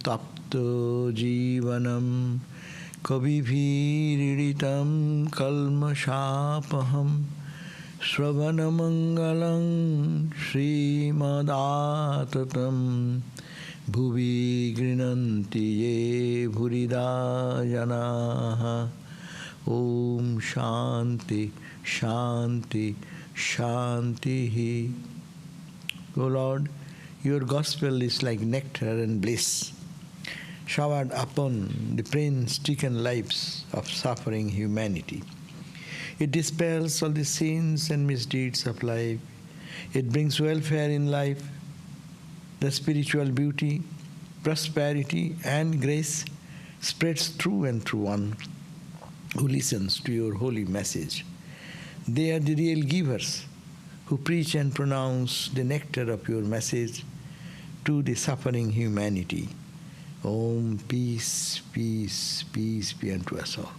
tapto jivanam kabibhiriritam kalmashapaham Sravanamangalam Srimadaatatam Bhuvi Grinanti Ye Bhurida Janaha Om Shanti Shanti Shanti. O Lord, your gospel is like nectar and bliss, showered upon the pain-stricken lives of suffering humanity. It dispels all the sins and misdeeds of life. It brings welfare in life, the spiritual beauty, prosperity and grace spreads through and through one who listens to your holy message. They are the real givers who preach and pronounce the nectar of your message to the suffering humanity. Om, peace, peace, peace be unto us all.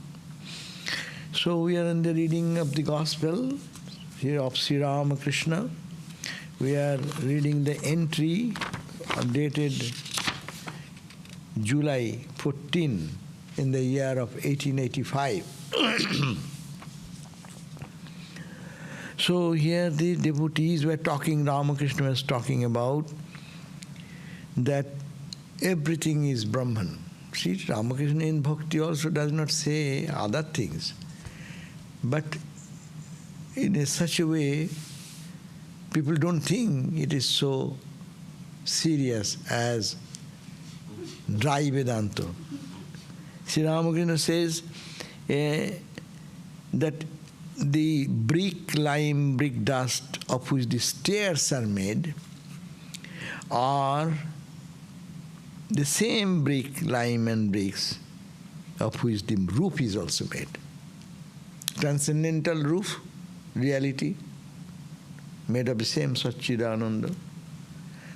So we are in the reading of the Gospel here of Sri Ramakrishna. We are reading the entry dated July 14 in the year of 1885. So here the devotees were talking, Ramakrishna was talking about that everything is Brahman. See, Ramakrishna in Bhakti also does not say other things, but in such a way people don't think it is so serious as dry Vedanta. Sri Ramakrishna says that the brick, lime, brick dust of which the stairs are made are the same brick, lime and bricks of which the roof is also made. Transcendental roof, reality, made of the same Satchidananda.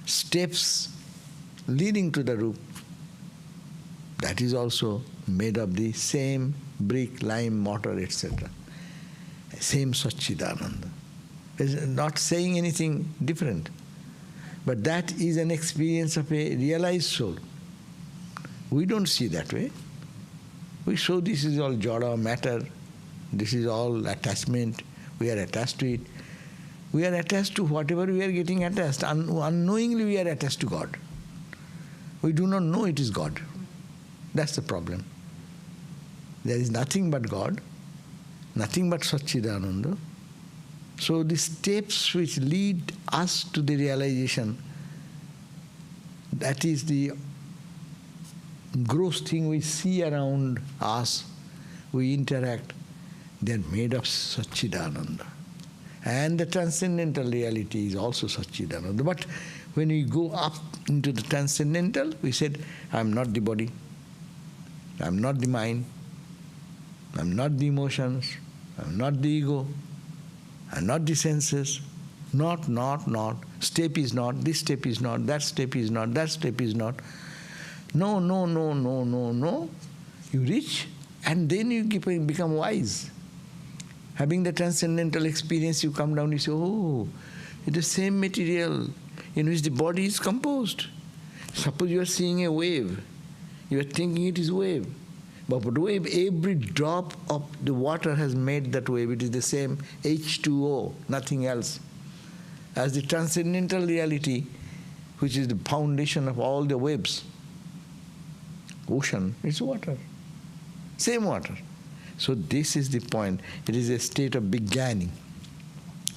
Steps leading to the roof, that is also made of the same brick, lime, mortar, etc. Same Satchidananda. It's not saying anything different. But that is an experience of a realized soul. We don't see that way. We show this is all jada, matter, this is all attachment, we are attached to it. We are attached to whatever we are getting attached. Unknowingly we are attached to God. We do not know it is God. That's the problem. There is nothing but God, nothing but Satchidananda. So the steps which lead us to the realization, that is the gross thing we see around us, we interact, they are made of Satchidananda. And the transcendental reality is also Satchidananda. But when we go up into the transcendental, we said, I am not the body, I am not the mind, I am not the emotions, I am not the ego, I am not the senses, not. Step is not, this step is not, that step is not, that step is not. No. You reach and then you become wise. Having the transcendental experience, you come down, you say, oh, it's the same material in which the body is composed. Suppose you are seeing a wave, you are thinking it is wave. But wave, every drop of the water has made that wave. It is the same H2O, nothing else. As the transcendental reality, which is the foundation of all the waves. Ocean is water. Same water. So this is the point. It is a state of beginning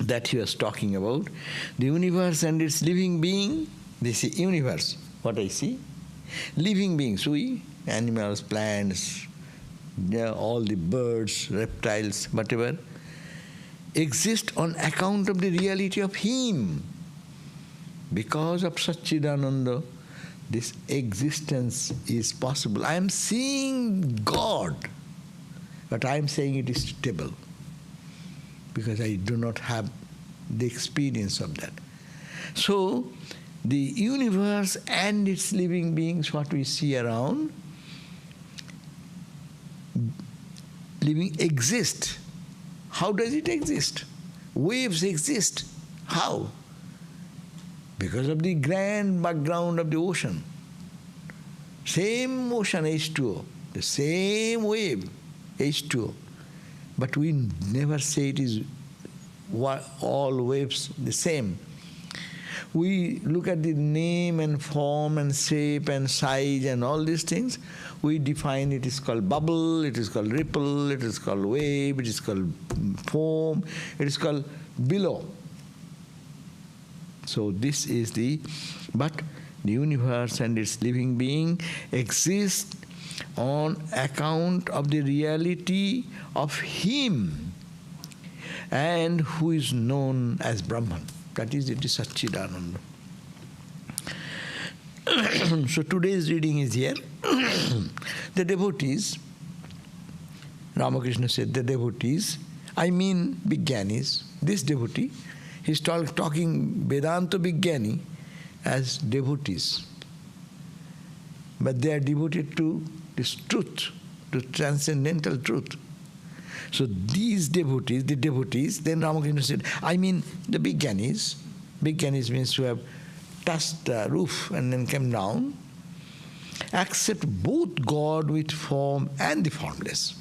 that he was talking about. The universe and its living being, they say universe, what I see. Living beings, we, animals, plants, all the birds, reptiles, whatever, exist on account of the reality of Him. Because of Satchidananda, this existence is possible. I am seeing God, but I am saying it is stable, because I do not have the experience of that. So, the universe and its living beings, what we see around, living exist. How does it exist? Waves exist. How? Because of the grand background of the ocean. Same ocean, H2O, the same wave, H2O. But we never say it is all waves the same. We look at the name and form and shape and size and all these things. We define it is called bubble, it is called ripple, it is called wave, it is called foam, it is called billow. So this is but the universe and its living being exist on account of the reality of Him, and who is known as Brahman. That is, it is Satchidananda. So today's reading is here. The devotees, Ramakrishna said, the devotees, I mean Vijnanis, this devotee, he's talking Vedanta Vijnani as devotees. But they are devoted to this truth, to transcendental truth. So these devotees, the devotees, then Ramakrishna said, I mean the Vijnanis. Vijnanis means who have touched the roof and then came down, accept both God with form and the formless.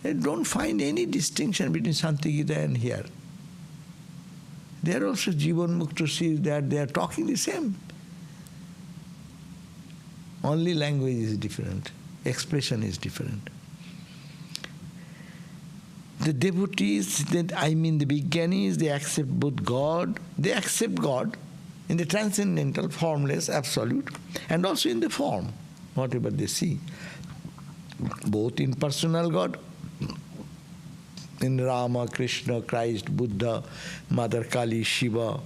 They don't find any distinction between Santigita and here. They are also Jivan Mukta, see that they are talking the same. Only language is different, expression is different. The devotees, I mean the Vijnanis, they accept both God, they accept God in the transcendental, formless, absolute, and also in the form, whatever they see. Both in personal God, in Rama, Krishna, Christ, Buddha, Mother Kali, Shiva,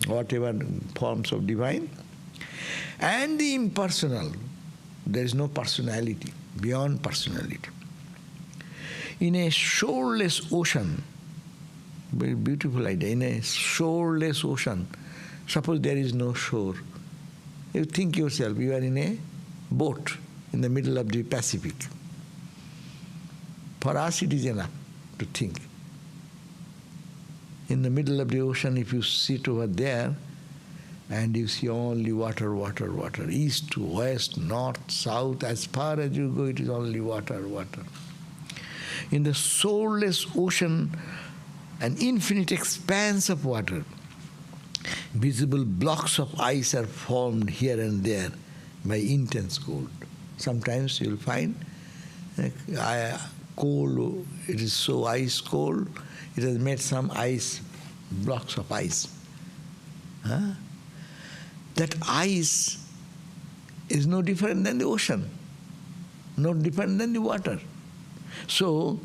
whatever forms of divine, and the impersonal. There is no personality, beyond personality. In a shoreless ocean, very beautiful idea, in a shoreless ocean, suppose there is no shore. You think yourself, you are in a boat in the middle of the Pacific. For us it is enough to think. In the middle of the ocean, if you sit over there, and you see only water, water, water, east to west, north, south, as far as you go, it is only water, water. In the soulless ocean, an infinite expanse of water, visible blocks of ice are formed here and there by intense cold. Sometimes you will find cold, it is so ice cold, it has made some ice, blocks of ice. Huh? That ice is no different than the ocean, no different than the water. So,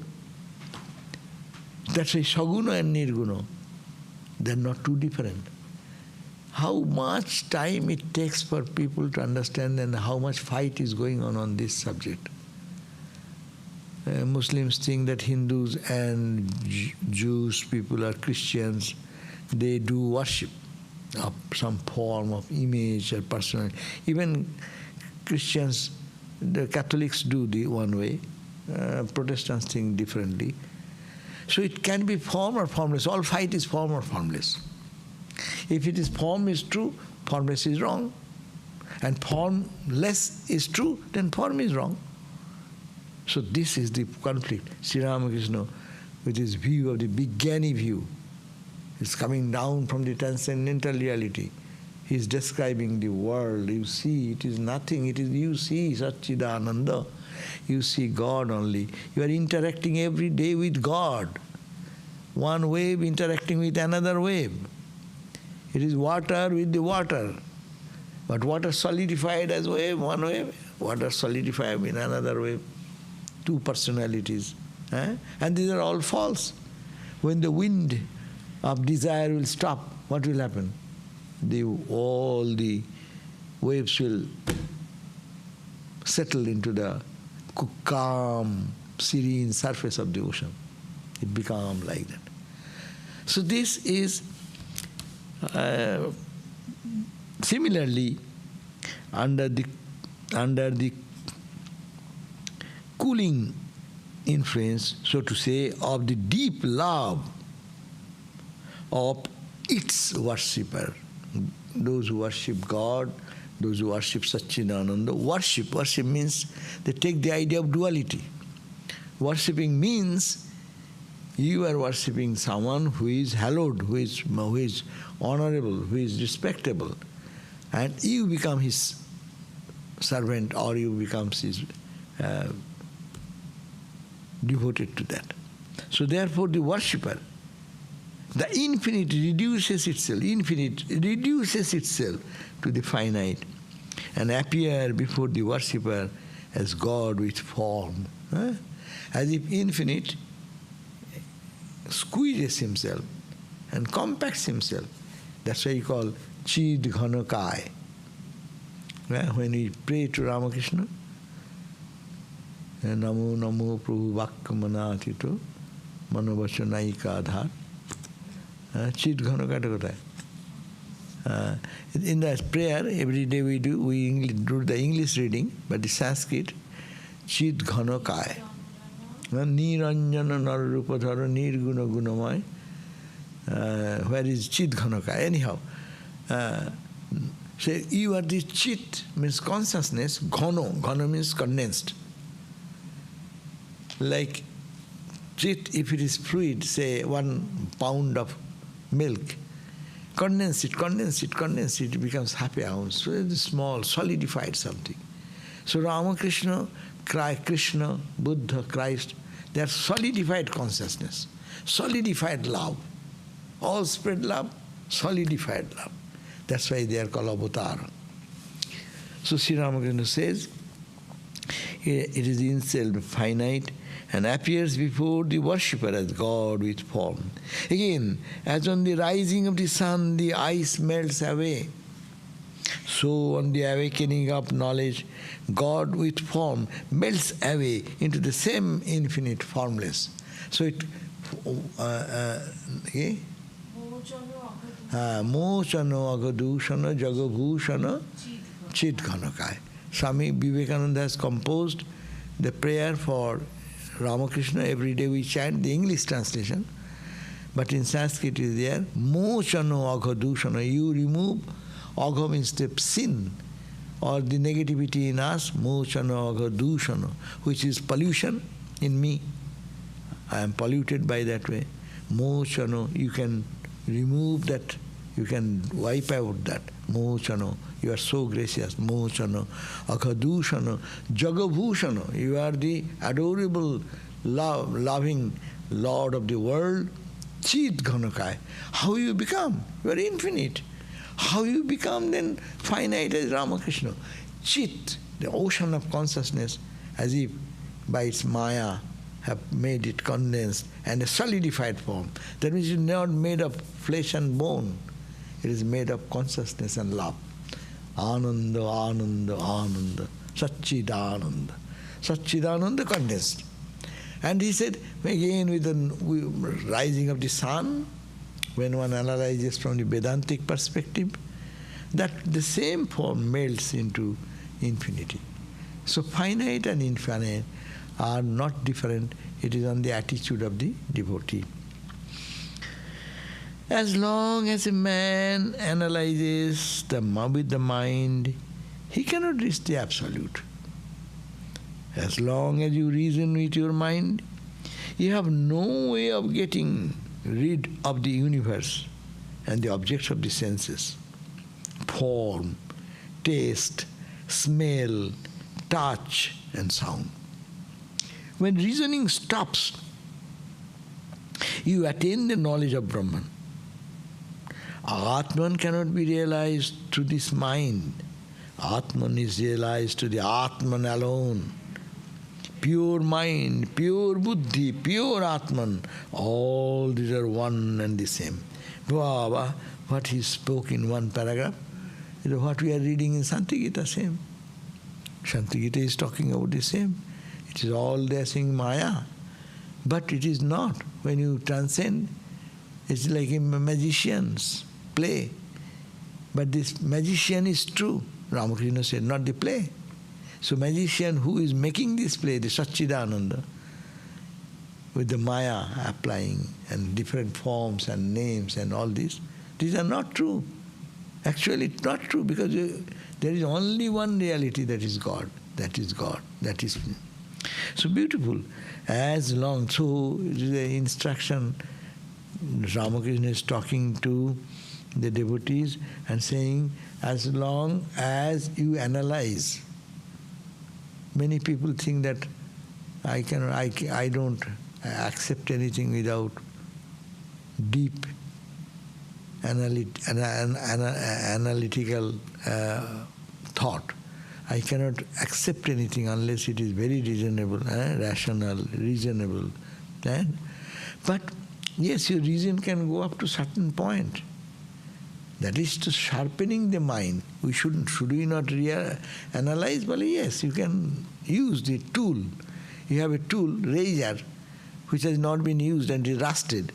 that's why Saguna and Nirguna, they are not too different. How much time it takes for people to understand and how much fight is going on this subject. Muslims think that Hindus and Jews people are Christians, they do worship of some form of image or personality. Even Christians, the Catholics do the one way, Protestants think differently. So it can be form or formless. All fight is form or formless. If it is form is true, formless is wrong. And formless is true, then form is wrong. So this is the conflict. Sri Ramakrishna, with his view of the Vijnani view, is coming down from the transcendental reality. He is describing the world. You see, it is nothing. It is you see Satchidananda. You see God only. You are interacting every day with God. One wave interacting with another wave. It is water with the water. But water solidified as wave, one wave. Water solidified in another wave. Two personalities. And these are all false. When the wind of desire will stop, what will happen? All the waves will settle into the calm, serene surface of the ocean. It becomes like that. So this is similarly under the cooling influence, so to say, of the deep love of its worshipper. Those who worship God, those who worship Satchidananda, worship means they take the idea of duality. Worshipping means you are worshipping someone who is hallowed, who is honorable, who is respectable, and you become his servant or you become his devoted to that. So therefore the worshipper, the infinite reduces itself to the finite and appear before the worshipper as God with form. As if infinite squeezes himself and compacts himself. That's why you call Chid Ghanakai. When we pray to Ramakrishna, Namo Namo Prabhu Vakkamanatito Manavachanaika Adhar. Chid Ghanakai. In that prayer, every day we do the English reading, but the Sanskrit, Chid Ghanakai. Niranjana Narupadhara Nirguna Gunamai. Where is Chid Ghanakai? Anyhow, so you are the Chit, means consciousness, Ghana means condensed. Like Chit, if it is fluid, say 1 pound of milk, condense it, it becomes half an ounce. So it's small, solidified something. So Ramakrishna, Krishna, Buddha, Christ, they are solidified consciousness, solidified love. All spread love, solidified love. That's why they are called avatar. So Sri Ramakrishna says, it is in itself finite and appears before the worshipper as God with form. Again, as on the rising of the sun, the ice melts away, so on the awakening of knowledge, God with form melts away into the same infinite formless. So it Mochano Agadushana Jagabhushana Chid Ghanakai. Swami Vivekananda has composed the prayer for Ramakrishna. Every day we chant the English translation, but in Sanskrit it is there. Mochano Agadushana. You remove, Agha means the sin or the negativity in us, Mochano Agadushana, which is pollution in me. I am polluted by that way. Mochano, you can remove that, you can wipe out that. Mochano, you are so gracious. Mochano, Akadushana, Jagabhushana, you are the adorable, loving Lord of the world. Chid Ghanakai. How you become? You are infinite. How you become then finite as Ramakrishna? Chit, the ocean of consciousness, as if by its Maya have made it condensed and a solidified form. That means it is not made of flesh and bone. It is made of consciousness and love. Ananda, Ananda, Ananda. Satchidananda. Satchidananda condensed. And he said, again with the rising of the sun, when one analyzes from the Vedantic perspective, that the same form melts into infinity. So finite and infinite are not different. It is on the attitude of the devotee. As long as a man analyzes with the mind, he cannot reach the absolute. As long as you reason with your mind, you have no way of getting rid of the universe and the objects of the senses. Form, taste, smell, touch, and sound. When reasoning stops, you attain the knowledge of Brahman. Atman cannot be realized through this mind. Atman is realized to the Atman alone. Pure mind, pure buddhi, pure Atman, all these are one and the same. Baba, what he spoke in one paragraph is what we are reading in Santagita, same. Santagita is talking about the same. It is all there saying Maya. But it is not. When you transcend, it's like a magician's play. But this magician is true. Ramakrishna said, not the play. So magician who is making this play, the Satchidananda, with the Maya applying and different forms and names and all this, these are not true. Actually, it's not true, because there is only one reality, that is God. That is God. That is so beautiful. As long, so the instruction, Ramakrishna is talking to the devotees and saying, as long as you analyze. Many people think that I don't accept anything without deep analytical thought. I cannot accept anything unless it is very reasonable, rational, reasonable. But yes, your reason can go up to certain point. That is to sharpening the mind. Should we not analyze? Well, yes, you can use the tool. You have a tool, razor, which has not been used and is rusted.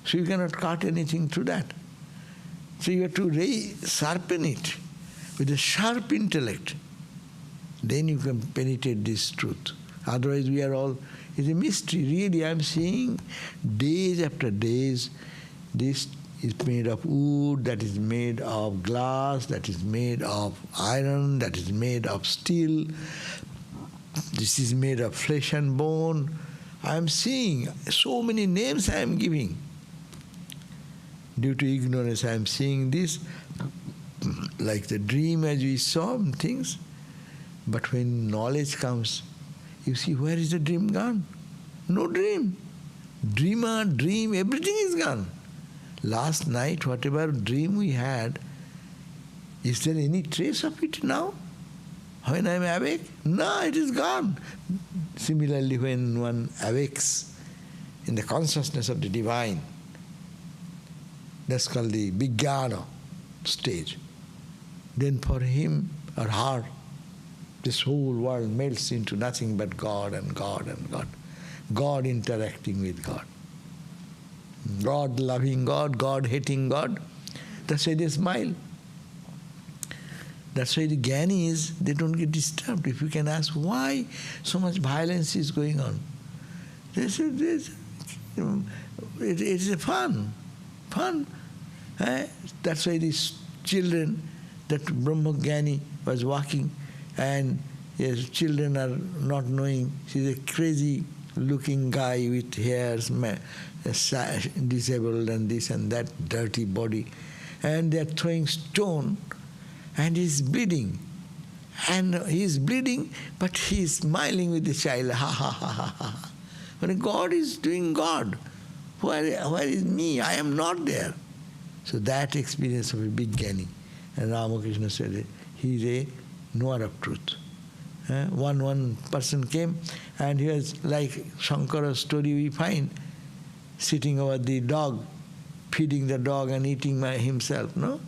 So you cannot cut anything through that. So you have to sharpen it with a sharp intellect. Then you can penetrate this truth. Otherwise we are all, it's a mystery. Really, I am seeing days after days, this is made of wood, that is made of glass, that is made of iron, that is made of steel. This is made of flesh and bone. I am seeing so many names I am giving. Due to ignorance, I am seeing this like the dream, as we saw things. But when knowledge comes, you see, where is the dream gone? No dream. Dreamer, dream, everything is gone. Last night, whatever dream we had, is there any trace of it now? When I am awake? No, it is gone. Similarly, when one awakes in the consciousness of the divine, that's called the Vijnana stage. Then for him or her, this whole world melts into nothing but God and God and God. God interacting with God. God loving God, God hating God. That's why they smile. That's why the Gyanis, they don't get disturbed. If you can ask why so much violence is going on, they say it is a fun. That's why these children, that Brahma Gyani was walking, and his children are not knowing. He's a crazy looking guy with hairs, disabled and this and that, dirty body. And they're throwing stone, and he's bleeding. And he's bleeding, but he's smiling with the child. Ha ha ha ha ha. When God is doing God, where is me? I am not there. So that experience of a big Gyani. And Ramakrishna said, he is a knower of truth. One person came, and he was like Shankara's story we find, sitting over the dog, feeding the dog and eating himself, no?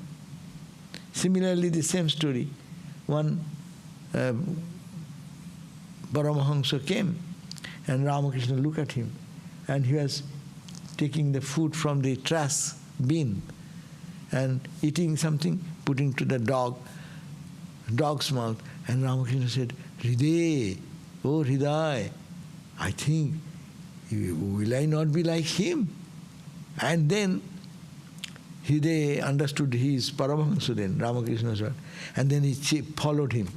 Similarly, the same story. One Paramahamsa came, and Ramakrishna looked at him, and he was taking the food from the trash bin and eating something, putting to the dog's mouth. And Ramakrishna said, Hriday, oh Hriday, I think, will I not be like him? And then Hriday understood he is Paramahamsa then, Ramakrishna's word, and then he followed him.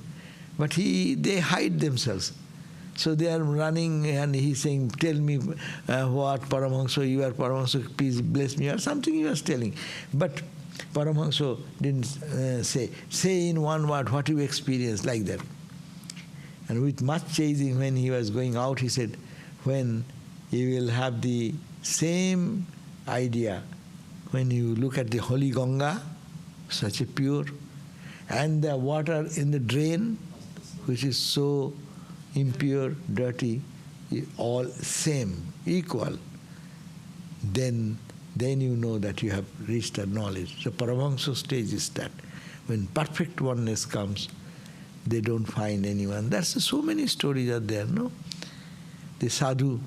But they hide themselves. So they are running, and he's saying, tell me what Paramahamsa, you are Paramahamsa, please bless me, or something he was telling. But Paramahamsa didn't say in one word what you experienced, like that. And with much chasing, when he was going out, he said, when you will have the same idea, when you look at the holy Ganga, such a pure, and the water in the drain, which is so impure, dirty, all same, equal, then you know that you have reached that knowledge. The Paramahamsa stage is that. When perfect oneness comes, they don't find anyone. That's so many stories are there, no? The sadhu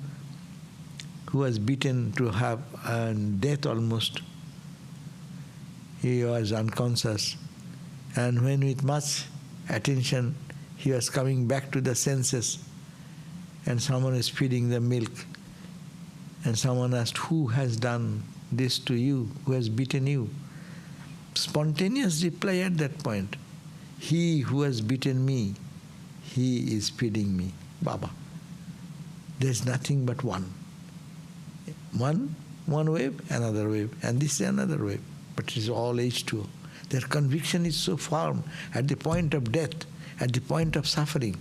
who was beaten to have death almost, he was unconscious. And when with much attention he was coming back to the senses, and someone is feeding the milk, and someone asked, who has done this to you? Who has beaten you? spontaneous reply at that point. He who has beaten me, he is feeding me. Baba. There's nothing but one. One wave, another wave, and this is another wave. But it is all H2O. Their conviction is so firm at the point of death, at the point of suffering.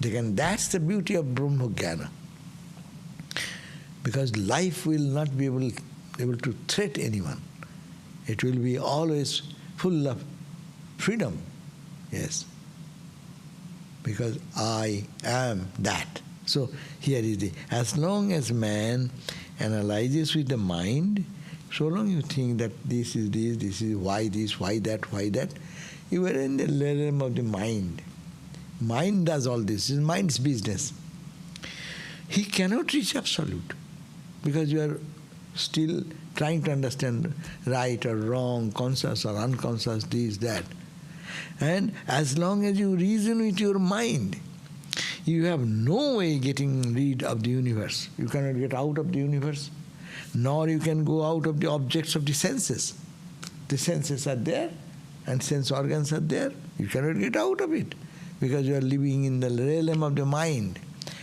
That's the beauty of Brahma Jnana. Because life will not be able to threat anyone. It will be always full of freedom. Yes. Because I am that. So here is as long as man analyzes with the mind, so long you think that this is why that, you are in the realm of the mind. Mind does all this. It's mind's business. He cannot reach absolute because you are still trying to understand right or wrong, conscious or unconscious, this, that. And as long as you reason with your mind, you have no way getting rid of the universe. You cannot get out of the universe, nor you can go out of the objects of the senses. The senses are there, and sense organs are there. You cannot get out of it, because you are living in the realm of the mind.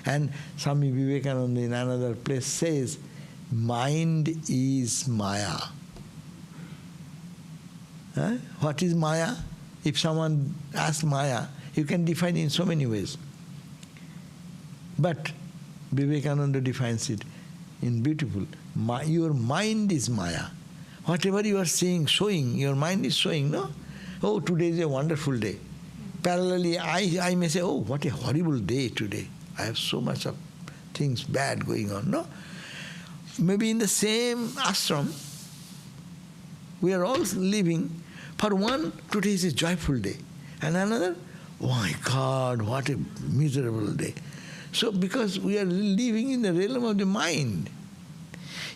And Swami Vivekananda in another place says, mind is Maya. What is Maya? If someone asks Maya, you can define it in so many ways. But Vivekananda defines it in beautiful. Your mind is Maya. Whatever you are saying, showing, your mind is showing, no? Oh, today is a wonderful day. Parallelly, I may say, oh, what a horrible day today. I have so much of things bad going on, no? Maybe in the same ashram, we are all living. For one, today is a joyful day. And another, oh my God, what a miserable day. So because we are living in the realm of the mind,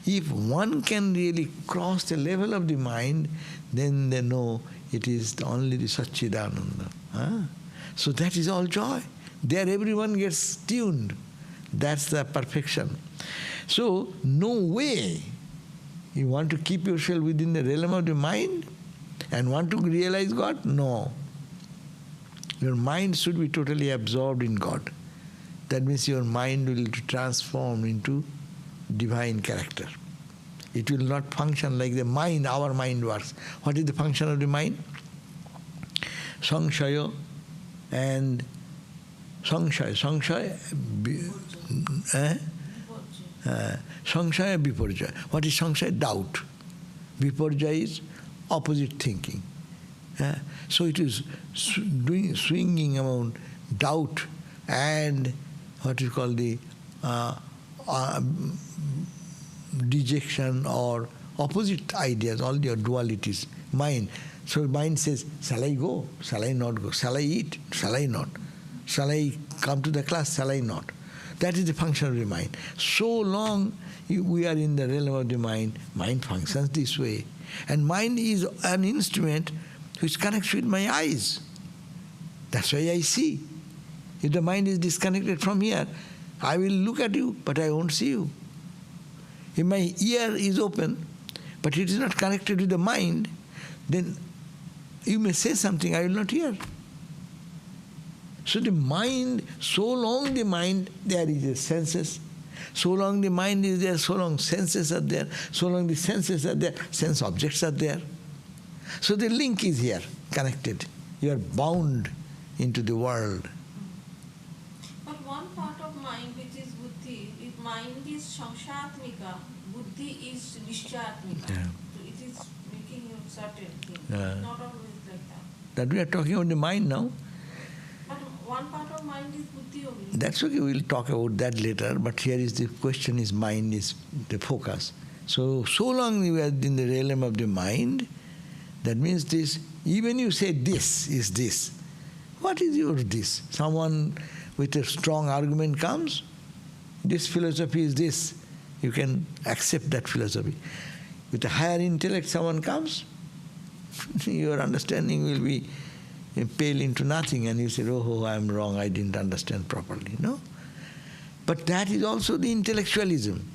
if one can really cross the level of the mind, then they know it is only the Satchidananda. So that is all joy. There everyone gets tuned. That's the perfection. So no way you want to keep yourself within the realm of the mind and want to realize God? No. Your mind should be totally absorbed in God. That means your mind will transform into divine character. It will not function like the mind, our mind works. What is the function of the mind? Samshaya and Samshaya. Samshaya, Viparjaya. What is Samshaya? Doubt. Viparjaya is opposite thinking. So it is swinging around doubt and what you call the dejection or opposite ideas, all your dualities. Mind. So mind says, shall I go? Shall I not go? Shall I eat? Shall I not? Shall I come to the class? Shall I not? That is the function of the mind. So long we are in the realm of the mind, mind functions this way. And mind is an instrument which connects with my eyes. That's why I see. If the mind is disconnected from here, I will look at you, but I won't see you. If my ear is open, but it is not connected with the mind, then you may say something, I will not hear. So the mind, so long the mind, there is a senses. So long the mind is there, so long senses are there. So long the senses are there, sense objects are there. So the link is here, connected. You are bound into the world. But one part of mind which is buddhi, if mind is samshatmika, buddhi is nishchatmika. Yeah. So it is making you certain things. Yeah. Not always like that. That we are talking about the mind now. But one part of mind is buddhi only. That's okay, we'll talk about that later, but here is the question is mind is the focus. So long we are in the realm of the mind, that means this, even you say this is this. What is your this? Someone with a strong argument comes, this philosophy is this. You can accept that philosophy. With a higher intellect someone comes, your understanding will be pale into nothing, and you say, oh, I am wrong, I didn't understand properly. No? But that is also the intellectualism.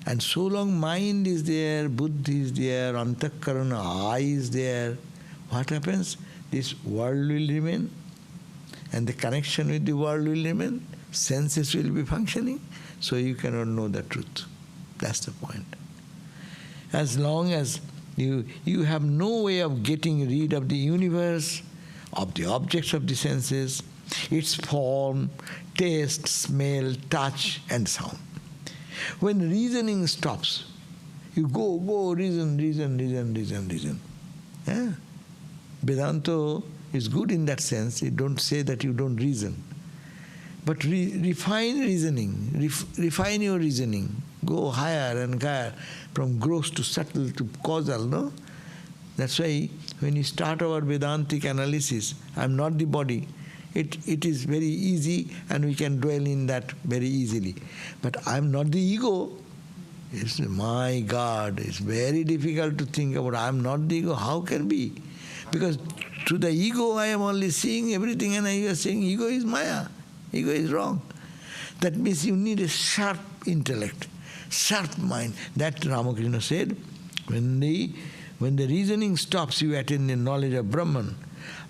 And so long mind is there, buddhi is there, antakarana, I is there, what happens? This world will remain, and the connection with the world will remain, senses will be functioning, so you cannot know the truth. That's the point. As long as you have no way of getting rid of the universe, of the objects of the senses, its form, taste, smell, touch, and sound. When reasoning stops, you go, reason. Yeah. Vedanta is good in that sense. It don't say that you don't reason. But refine reasoning, refine your reasoning. Go higher and higher, from gross to subtle to causal, no? That's why when you start our Vedantic analysis, I'm not the body, it is very easy and we can dwell in that very easily. But I'm not the ego. It's, my God, it's very difficult to think about I'm not the ego. How can be? Because to the ego I am only seeing everything, and you are saying ego is Maya. Ego is wrong. That means you need a sharp intellect, sharp mind. That Ramakrishna said, when the reasoning stops, you attain the knowledge of Brahman.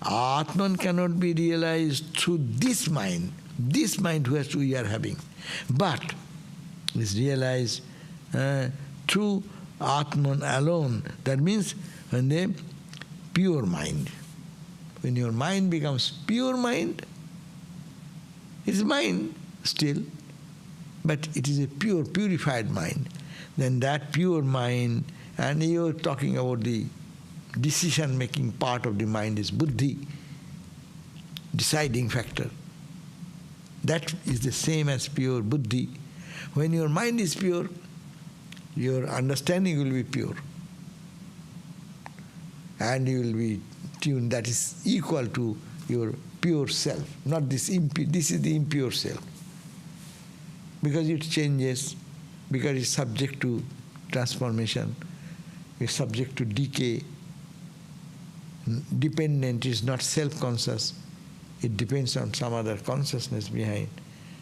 Atman cannot be realized through this mind which we are having, but is realized through Atman alone. That means when the pure mind. When your mind becomes pure mind, it is mind still, but it is a pure, purified mind. Then that pure mind, and you are talking about the decision-making part of the mind is buddhi, deciding factor. That is the same as pure buddhi. When your mind is pure, your understanding will be pure. And you will be tuned, that is equal to your pure self, not this impure. This is the impure self. Because it changes, because it's subject to transformation, it's subject to decay. Dependent is not self-conscious, it depends on some other consciousness behind.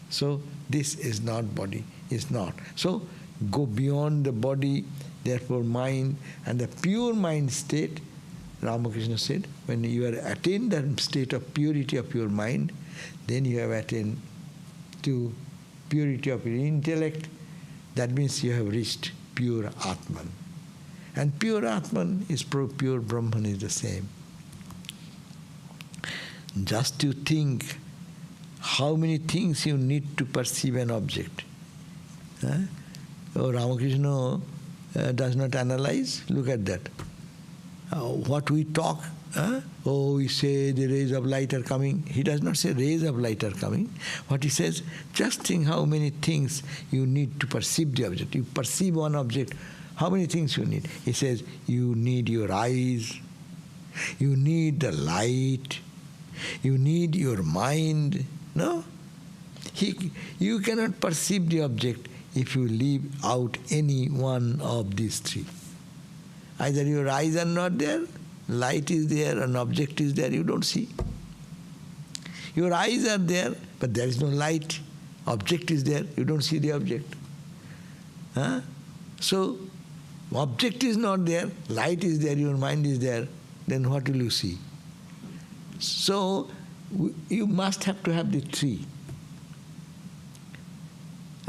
So this is not body, is not. So go beyond the body, therefore mind, and the pure mind state. Ramakrishna said, when you have attained that state of purity of your mind, then you have attained to purity of your intellect. That means you have reached pure Atman. And pure Atman is pure Brahman is the same. Just to think how many things you need to perceive an object. Oh, Ramakrishna does not analyze. Look at that. What we talk, we say the rays of light are coming. He does not say rays of light are coming. What he says, just think how many things you need to perceive the object. You perceive one object, how many things you need? He says, you need your eyes, you need the light, you need your mind. No? You cannot perceive the object if you leave out any one of these three. Either your eyes are not there, light is there, an object is there, you don't see. Your eyes are there, but there is no light. Object is there, you don't see the object. So, object is not there, light is there, your mind is there, then what will you see? So, you must have to have the three.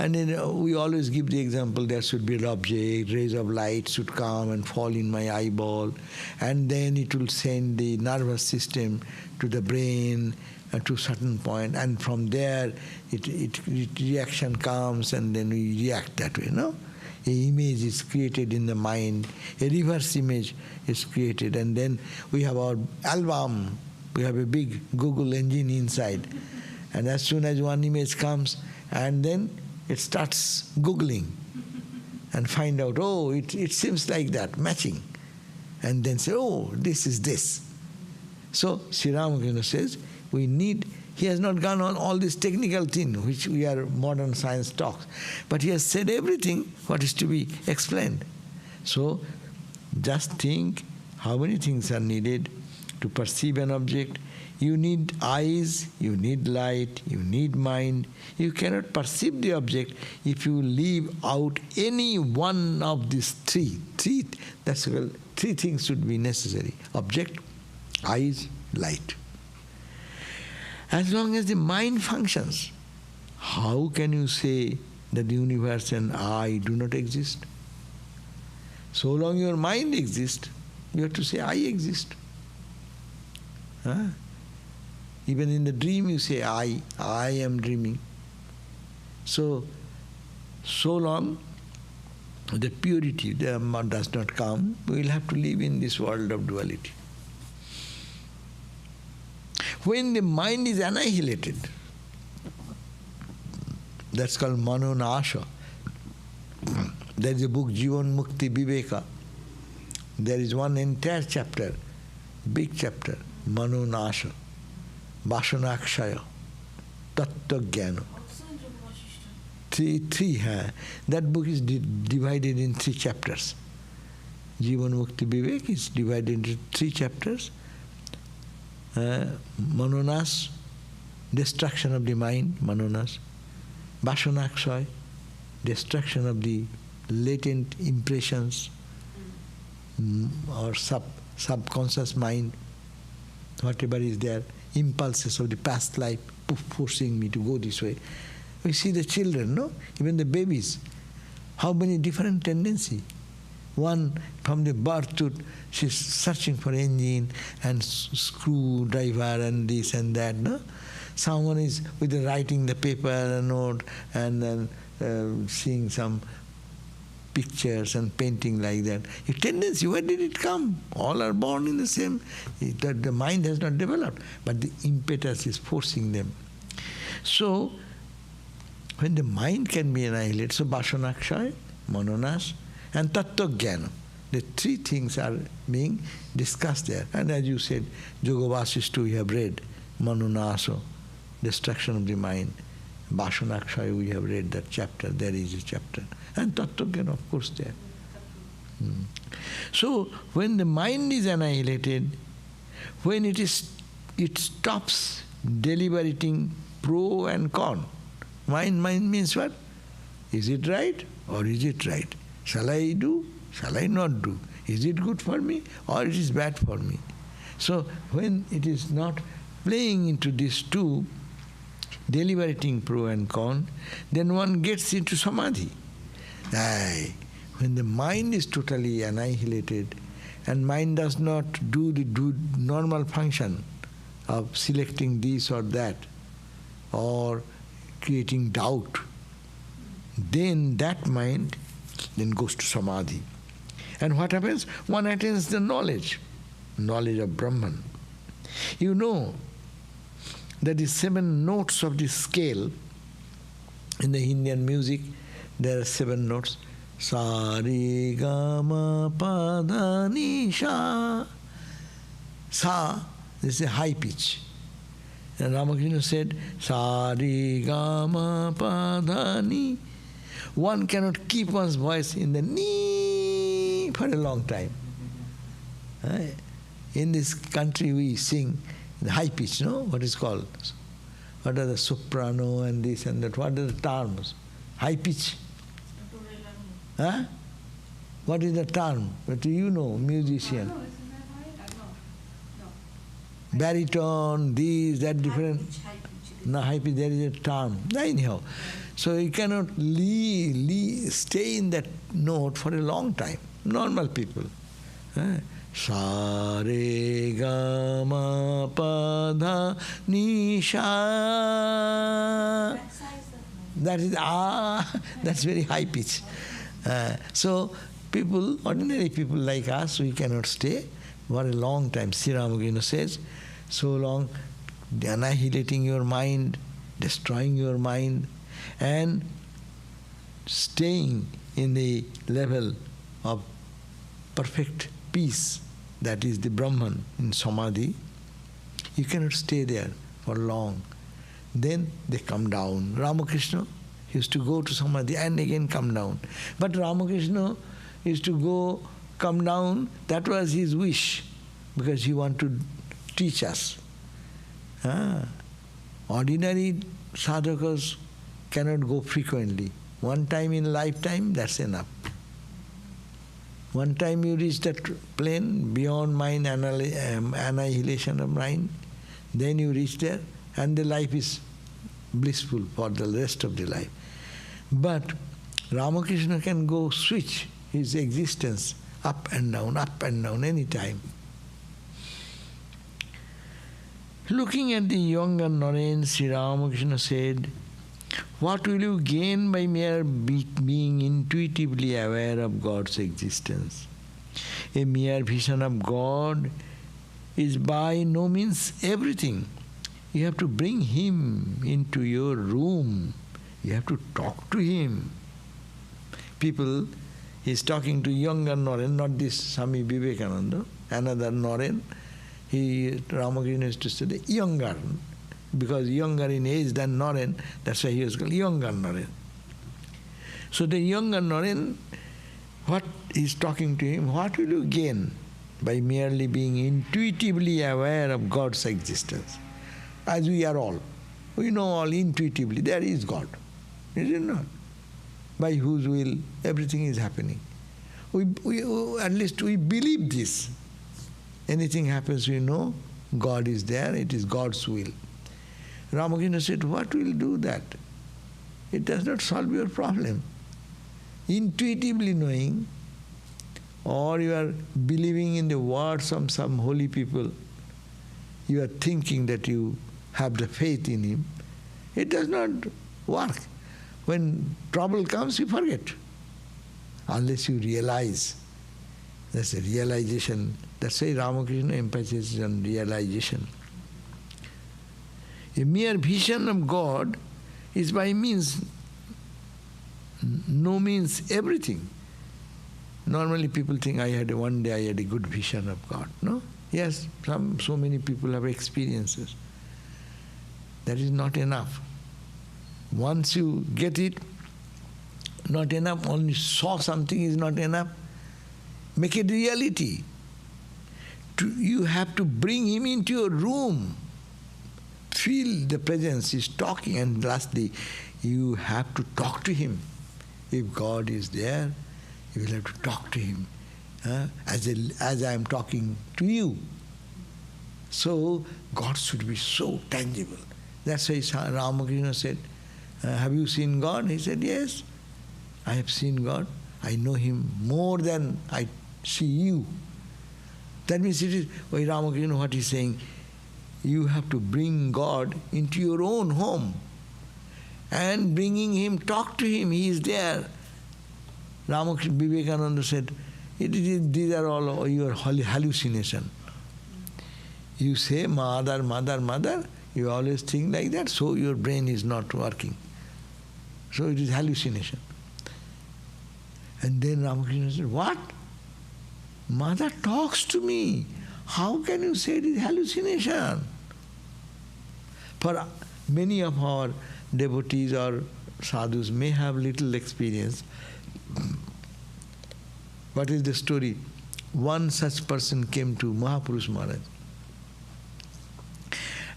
And then we always give the example, there should be an object, rays of light should come and fall in my eyeball, and then it will send the nervous system to the brain to a certain point, and from there reaction comes, and then we react that way, no? An image is created in the mind, a reverse image is created, and then we have our album, we have a big Google engine inside, and as soon as one image comes, and then it starts Googling and find out, oh, it seems like that, matching. And then say, oh, this is this. So Sri Ramakrishna says, he has not gone on all this technical thing, which we are modern science talks, but he has said everything what is to be explained. So just think how many things are needed to perceive an object. You need eyes, you need light, you need mind. You cannot perceive the object if you leave out any one of these three. Three things should be necessary. Object, eyes, light. As long as the mind functions, how can you say that the universe and I do not exist? So long your mind exists, you have to say I exist. Huh? Even in the dream you say I am dreaming. So long the purity does not come, we will have to live in this world of duality. When the mind is annihilated, that's called manonasha. There is a book, Jivan Mukti Viveka. There is one entire chapter, big chapter, manonasha, vasanakshaya, tattva jnana. Three. That book is divided in 3 chapters. Jivan Mukti Vivek is divided into 3 chapters. Manonas, destruction of the mind, manonas. Vasanakshaya, destruction of the latent impressions or subconscious mind, whatever is there, impulses of the past life forcing me to go this way. We see the children, no? Even the babies, how many different tendencies. One from the birth to, she's searching for engine and screwdriver and this and that, no? Someone is with the writing the paper and note and then seeing some pictures and painting like that. A tendency, where did it come? All are born in the same, that the mind has not developed, but the impetus is forcing them. So, when the mind can be annihilated, so vasanakshaya, manonas, and tattva jnana, the 3 things are being discussed there. And as you said, Yoga Vasishta we have read, manonasa, destruction of the mind. Vasanakshaya we have read that chapter, there is a chapter. And tattva jnana, of course, there. So, when the mind is annihilated, when it stops deliberating pro and con. Mind means what? Is it right or is it right? Shall I do? Shall I not do? Is it good for me or it is bad for me? So when it is not playing into these 2, deliberating pro and con, then one gets into samadhi. When the mind is totally annihilated and mind does not do the normal function of selecting this or that or creating doubt, then that mind then goes to samadhi. And what happens? One attains the knowledge of Brahman. You know that the 7 notes of the scale in the Indian music, there are 7 notes. Sa, re, ga, ma, pa, da, ni, sha. Sa, this is a high pitch. And Ramakrishna said, sa, re, ga, ma, pa, da, ni. One cannot keep one's voice in the ni for a long time. In this country we sing the high pitch, no? What is called? What are the soprano and this and that? What are the terms? High pitch. Huh? What is the term? What do you know, musician? Baritone, this, that, different. No, high pitch, there is a term. Anyhow. So you cannot stay in that note for a long time. Normal people. Sa, re, ga, ma, pa, da, ni, sha. That is that's very high pitch. So ordinary people like us, we cannot stay for a long time. Sri Ramakrishna says, so long annihilating your mind, destroying your mind, and staying in the level of perfect peace, that is the Brahman in Samadhi, you cannot stay there for long. Then they come down. Ramakrishna used to go to Samadhi and again come down. But Ramakrishna used to come down, that was his wish, because he wanted to teach us. Ordinary sadhakas cannot go frequently. One time in lifetime, that's enough. One time you reach that plane beyond mind, annihilation of mind, then you reach there, and the life is blissful for the rest of the life. But Ramakrishna can go switch his existence up and down any time. Looking at the younger Naren, Sri Ramakrishna said, "What will you gain by mere being intuitively aware of God's existence? A mere vision of God is by no means everything. You have to bring Him into your room. You have to talk to Him." People, he's talking to younger Naren, not this Swami Vivekananda, another Naren. Ramakrishna used to say the younger, because younger in age than Naren, that's why he was called younger Naren. So the younger Naren, what he's talking to him, what will you gain by merely being intuitively aware of God's existence? As we are all. We know all intuitively, there is God. Is it not? By whose will everything is happening. At least we believe this. Anything happens, we know God is there, it is God's will. Ramakrishna said, what will do that? It does not solve your problem. Intuitively knowing, or you are believing in the words of some holy people, you are thinking that you have the faith in Him, it does not work. When trouble comes, you forget. Unless you realize. That's a realization. That's why Ramakrishna emphasizes on realization. A mere vision of God is by no means everything. Normally people think, one day I had a good vision of God. No? Yes, so many people have experiences. That is not enough. Once you get it, not enough. Only saw something is not enough. Make it reality. You have to bring Him into your room. Feel the presence, He's talking, and lastly, you have to talk to Him. If God is there, you will have to talk to Him, as I am talking to you. So, God should be so tangible. That's why Ramakrishna said, have you seen God? He said, yes, I have seen God. I know Him more than I see you. That means it is, why Ramakrishna, what he's saying, you have to bring God into your own home. And bringing Him, talk to Him, He is there. Ramakrishna Vivekananda said, these are all your hallucination. You say, mother, mother, mother, you always think like that, so your brain is not working. So it is hallucination. And then Ramakrishna said, what? Mother talks to me. How can you say it is hallucination? For many of our devotees or sadhus may have little experience. What is the story? One such person came to Mahapurush Maharaj.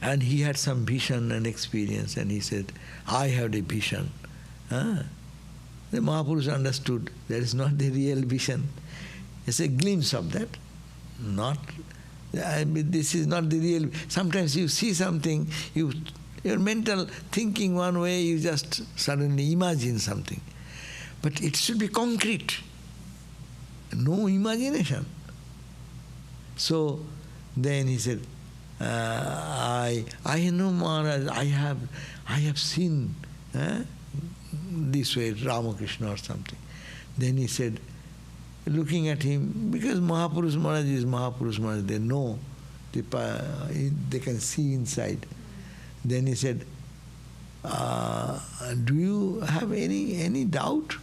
And he had some vision and experience, and he said, I had a vision. The Mahapurush understood that is not the real vision. It's a glimpse of that. This is not the real. Sometimes you see something, your mental thinking one way, you just suddenly imagine something. But it should be concrete. No imagination. So then he said, I know Maharaj, I have seen this way Ramakrishna or something. Then he said, looking at him, because Mahapurush Maharaj is Mahapurush Maharaj, they know, they can see inside. Then he said, do you have any doubt?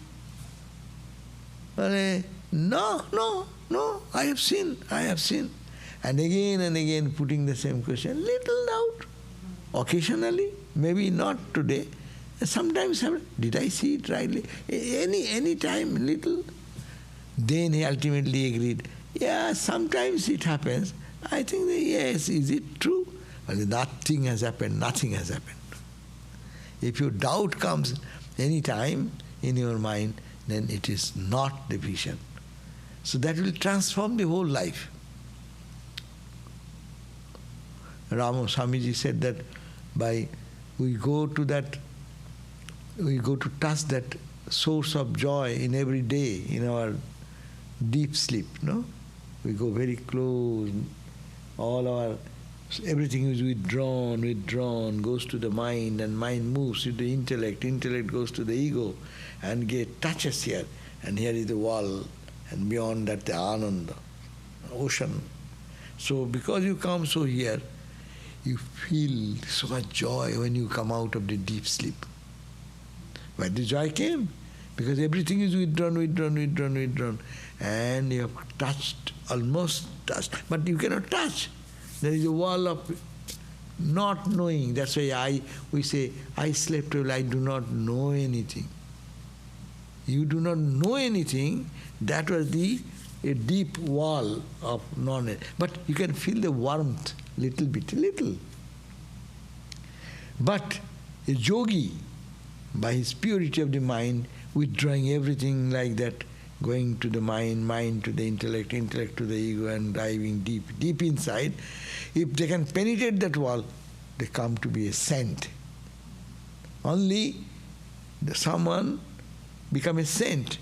No, I have seen. And again putting the same question, little doubt, occasionally, maybe not today. Sometimes, did I see it rightly? Any time, little. Then he ultimately agreed, yeah, sometimes it happens. I think that, yes, is it true? Well, nothing has happened, nothing has happened. If your doubt comes any time in your mind, then it is not the vision. So that will transform the whole life. Swamiji said that we go to touch that source of joy in every day, in our deep sleep, no? We go very close, everything is withdrawn, goes to the mind, and mind moves to the intellect goes to the ego, and touches here, and here is the wall, and beyond that the Ananda, ocean. So because you come so here, you feel so much joy when you come out of the deep sleep. Where the joy came? Because everything is withdrawn, and you have almost touched, but you cannot touch. There is a wall of not knowing. That's why we say, I slept well, I do not know anything. You do not know anything. That was a deep wall of knowledge. But you can feel the warmth, little. But a yogi, by his purity of the mind, withdrawing everything like that, going to the mind to the intellect to the ego, and diving deep inside, if they can penetrate that wall, they come to be a saint. Only someone become a saint,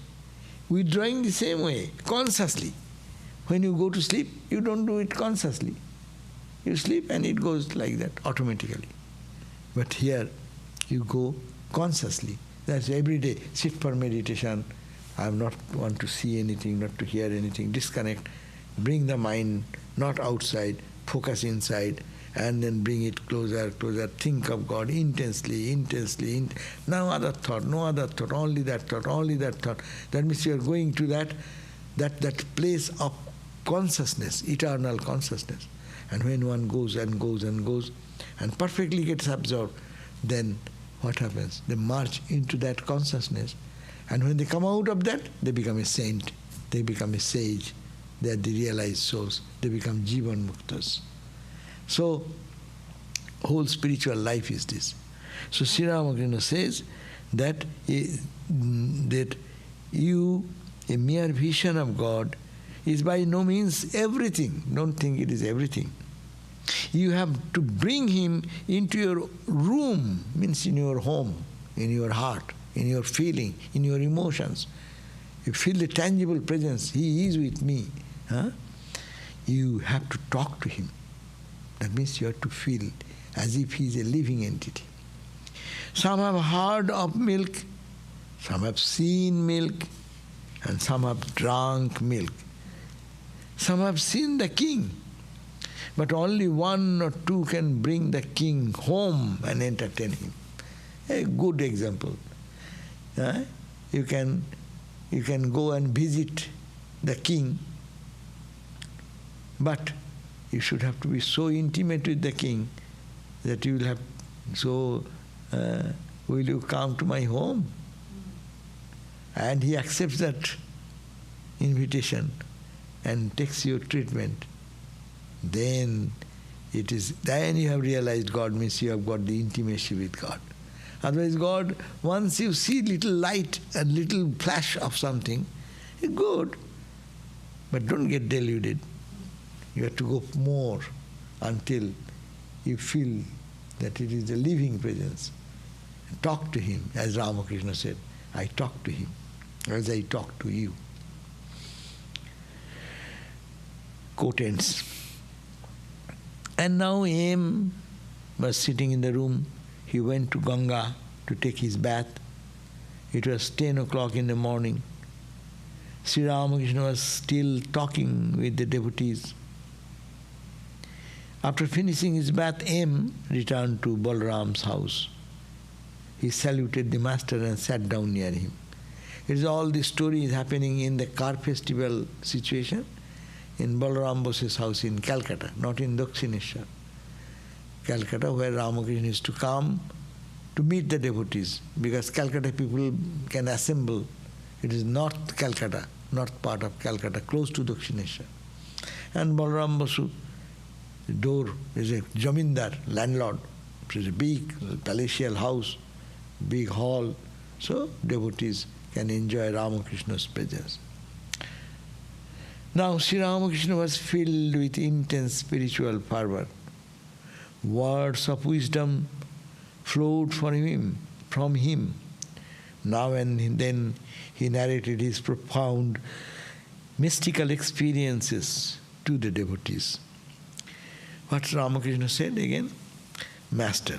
withdrawing the same way, consciously. When you go to sleep, you don't do it consciously. You sleep and it goes like that, automatically. But here, you go consciously. That's every day. Sit for meditation. I not want to see anything, not to hear anything. Disconnect. Bring the mind not outside, focus inside, and then bring it closer. Think of God intensely. No other thought, only that thought. That means you are going to that place of consciousness, eternal consciousness. And when one goes and perfectly gets absorbed, then what happens? They march into that consciousness. And when they come out of that, they become a saint, they become a sage, they are the realized souls, they become Jivan Muktas. So, whole spiritual life is this. So Sri Ramakrishna says that you, a mere vision of God, is by no means everything. Don't think it is everything. You have to bring him into your room, means in your home, in your heart, in your feeling, in your emotions. You feel the tangible presence. He is with me. You have to talk to him. That means you have to feel as if he is a living entity. Some have heard of milk, some have seen milk, and some have drunk milk. Some have seen the king, but only one or two can bring the king home and entertain him. A good example. You can go and visit the king, but you should have to be so intimate with the king that you will have, will you come to my home? And he accepts that invitation and takes your treatment. Then you have realized God, means you have got the intimacy with God. Otherwise God, once you see little light, a little flash of something, it's good, but don't get deluded. You have to go more until you feel that it is a living presence. Talk to him, as Ramakrishna said, I talk to him as I talk to you. Quote ends. And now M was sitting in the room. He went to Ganga to take his bath. It was 10 o'clock in the morning. Sri Ramakrishna was still talking with the devotees. After finishing his bath, M returned to Balaram's house. He saluted the master and sat down near him. It is all the story is happening in the car festival situation in Balaram Bose's house in Calcutta, not in Dakshineshwar. Calcutta, where Ramakrishna used to come to meet the devotees, because Calcutta people can assemble. It is North Calcutta, north part of Calcutta, close to Dakshineshwar. And Balaram Bosu The door is a jamindar, landlord. It's a big palatial house, big hall. So devotees can enjoy Ramakrishna's presence. Now Sri Ramakrishna was filled with intense spiritual fervor. Words of wisdom flowed from him. Now and then he narrated his profound mystical experiences to the devotees. What Ramakrishna said again? Master,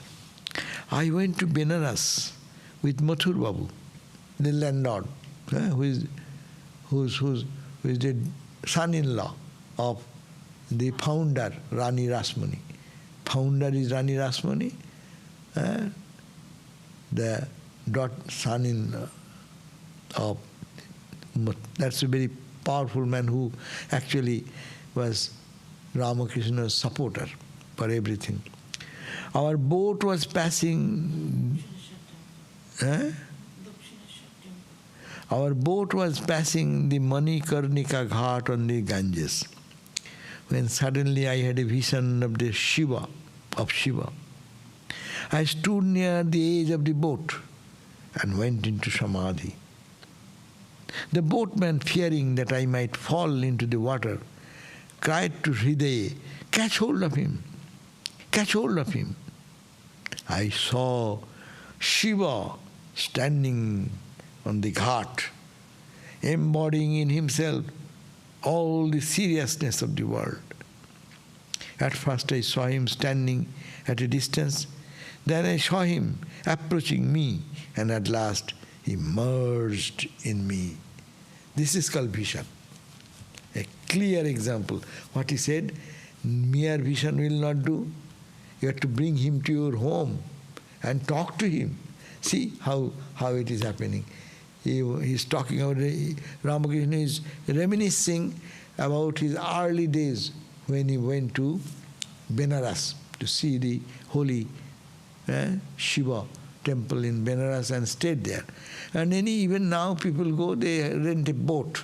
I went to Benaras with Mathur Babu, the landlord, who is the son-in-law of the founder, Rani Rasmani. Founder is Rani Rasmani, the son-in-law of, that's a very powerful man who actually was Ramakrishna's supporter for everything. Our boat was passing. Our boat was passing the Manikarnika Ghat on the Ganges, when suddenly I had a vision of the Shiva. I stood near the edge of the boat and went into Samadhi. The boatman, fearing that I might fall into the water, cried to Hridaya, catch hold of him, catch hold of him. I saw Shiva standing on the ghat, embodying in himself all the seriousness of the world. At first I saw him standing at a distance, then I saw him approaching me, and at last he merged in me. This is called vision. A clear example. What he said, mere vision will not do. You have to bring him to your home and talk to him. See how it is happening. He's talking about, Ramakrishna is reminiscing about his early days when he went to Benaras to see the holy Shiva temple in Benaras and stayed there. And even now people go, they rent a boat.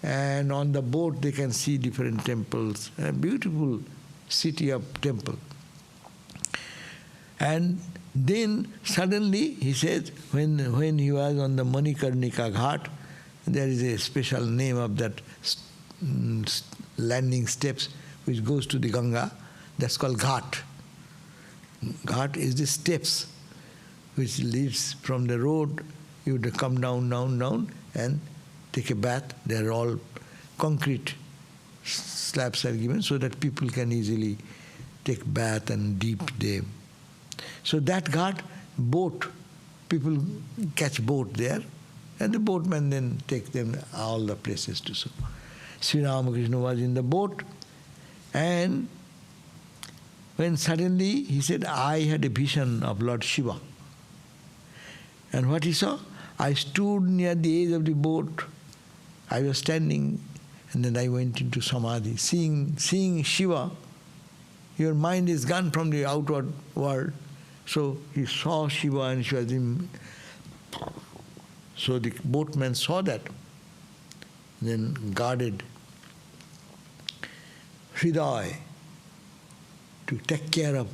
And on the boat they can see different temples, a beautiful city of temple. And then suddenly, he says, when he was on the Manikarnika Ghat, there is a special name of that landing steps which goes to the Ganga, that's called Ghat. Ghat is the steps which leads from the road. You have to come down, and take a bath. They are all concrete slabs are given so that people can easily take bath and deep them. So that ghat, boat, people catch boat there, and the boatman then take them all the places to so. Sri Ramakrishna was in the boat, and when suddenly he said, I had a vision of Lord Shiva. And what he saw? I stood near the edge of the boat. I was standing, and then I went into Samadhi. Seeing Shiva, your mind is gone from the outward world. So he saw Shiva and she was in. So the boatman saw that, then guarded Hridaya to take care of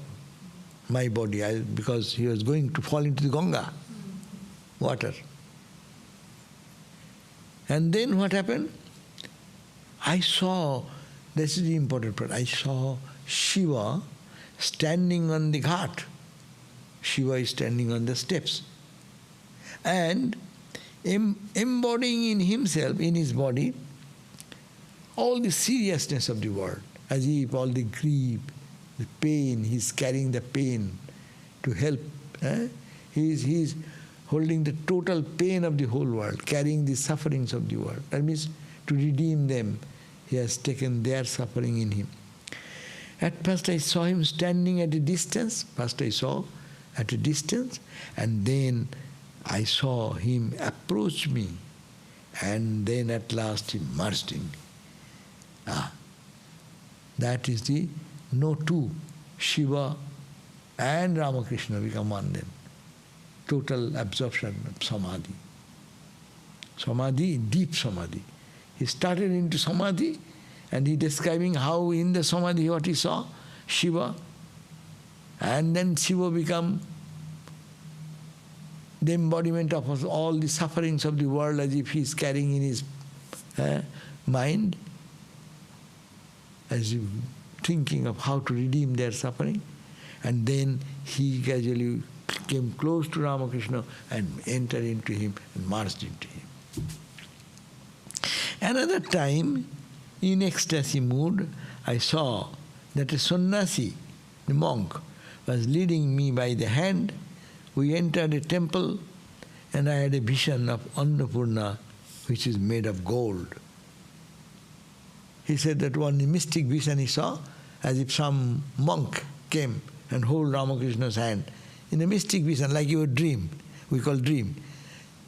my body, because he was going to fall into the Ganga water. And then what happened? I saw, this is the important part, I saw Shiva standing on the ghat. Shiva is standing on the steps. And embodying in himself, in his body, all the seriousness of the world, as if all the grief, the pain, he's carrying the pain to help. He's holding the total pain of the whole world, carrying the sufferings of the world. That means to redeem them, he has taken their suffering in him. At first I saw him standing at a distance. And then I saw him approach me, and then at last he merged in me. That is the no two. Shiva and Ramakrishna become one then. Total absorption of Samadhi. Samadhi, deep Samadhi. He started into Samadhi, And he describing how in the Samadhi what he saw, Shiva. And then Shiva become the embodiment of all the sufferings of the world as if he is carrying in his mind, as if thinking of how to redeem their suffering. And then he gradually came close to Ramakrishna and entered into him and merged into him. Another time, in ecstasy mood, I saw that a sannyasi, the monk, was leading me by the hand. We entered a temple and I had a vision of Annapurna, which is made of gold. He said that one mystic vision he saw, as if some monk came and hold Ramakrishna's hand. In a mystic vision, like your dream, we call dream.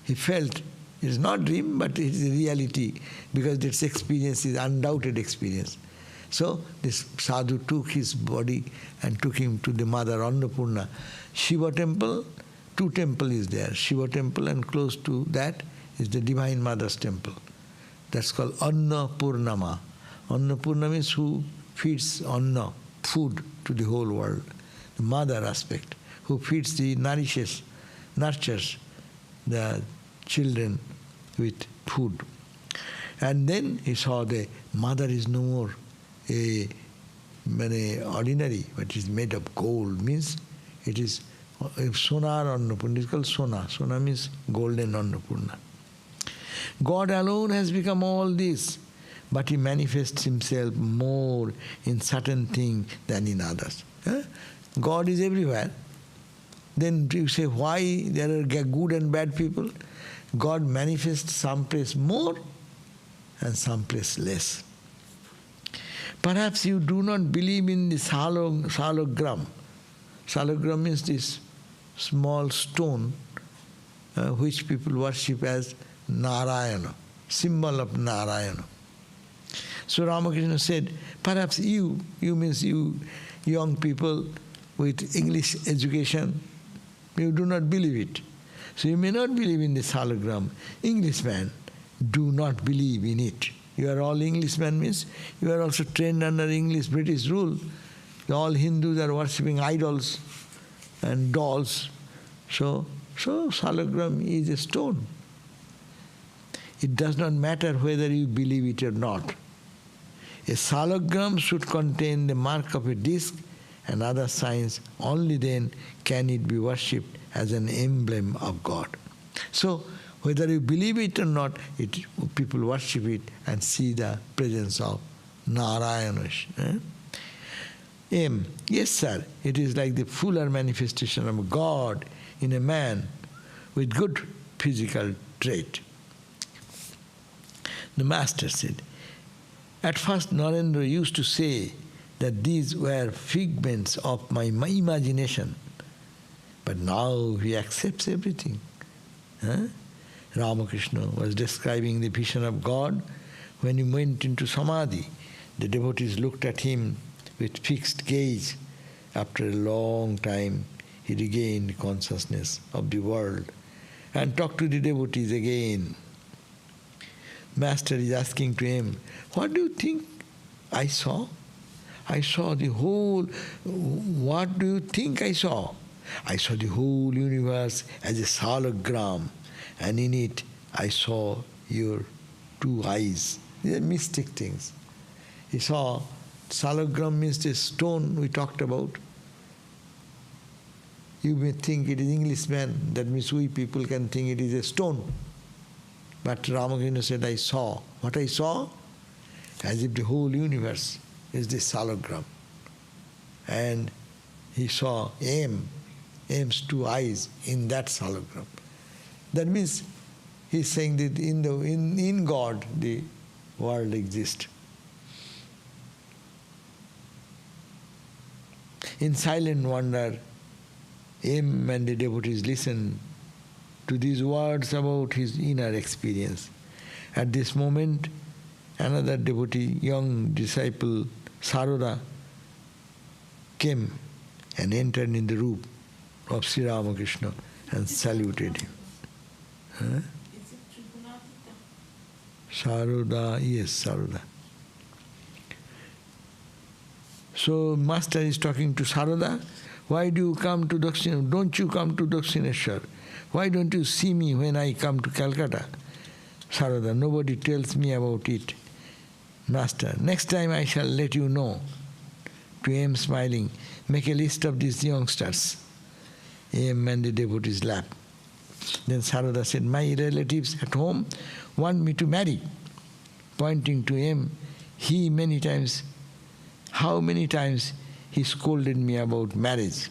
He felt it is not dream, but it is a reality, because this experience is undoubted experience. So this sadhu took his body and took him to the mother Annapurna. Shiva temple, two temples is there. Shiva temple, and close to that is the Divine Mother's temple. That's called Annapurnama. Annapurna means who feeds Anna, food to the whole world. The mother aspect, who feeds nurtures the children with food. And then he saw the mother is no more ordinary, but is made of gold. Means it is sonar Annapurna. It is called sona. Sona means golden Annapurna. God alone has become all this, but he manifests himself more in certain things than in others. God is everywhere. Then you say, why there are good and bad people? God manifests some place more and some place less. Perhaps you do not believe in the salagram. Salagram means this small stone which people worship as Narayana, symbol of Narayana. So Ramakrishna said, perhaps you means you young people with English education, you do not believe it. So you may not believe in the salagram. Englishmen do not believe in it. You are all Englishmen means you are also trained under English British rule. All Hindus are worshipping idols and dolls. So salagram is a stone. It does not matter whether you believe it or not. A salagram should contain the mark of a disc and other signs. Only then can it be worshipped as an emblem of God. So, whether you believe it or not, people worship it and see the presence of Narayana. Yes, sir, it is like the fuller manifestation of God in a man with good physical trait. The master said, at first Narendra used to say that these were figments of my imagination, but now he accepts everything. Ramakrishna was describing the vision of God when he went into Samadhi. The devotees looked at him with fixed gaze. After a long time, he regained consciousness of the world and talked to the devotees again. Master is asking to him, what do you think I saw? I saw the whole, what do you think I saw? I saw the whole universe as a salagram, and in it I saw your two eyes. These are mystic things. He saw, salagram means the stone we talked about. You may think it is Englishman, that means we people can think it is a stone. But Ramakrishna said, I saw. What I saw? As if the whole universe is this salagram. And he saw M's two eyes in that salagram. That means he's saying that in God the world exists. In silent wonder, M and the devotees listened to these words about his inner experience. At this moment, another devotee, young disciple, Sarada, came and entered in the room of Sri Ramakrishna and saluted him. Is it Tribunatita? Sarada, yes, Sarada. So Master is talking to Sarada. Why do you come to Dakshin? Don't you come to Dakshineshwar? Why don't you see me when I come to Calcutta? Sarada, nobody tells me about it. Master, next time I shall let you know. To him smiling, make a list of these youngsters. A.M. and the devotee's lap. Then Sarada said, my relatives at home want me to marry. Pointing to him, he many times, how many times he scolded me about marriage.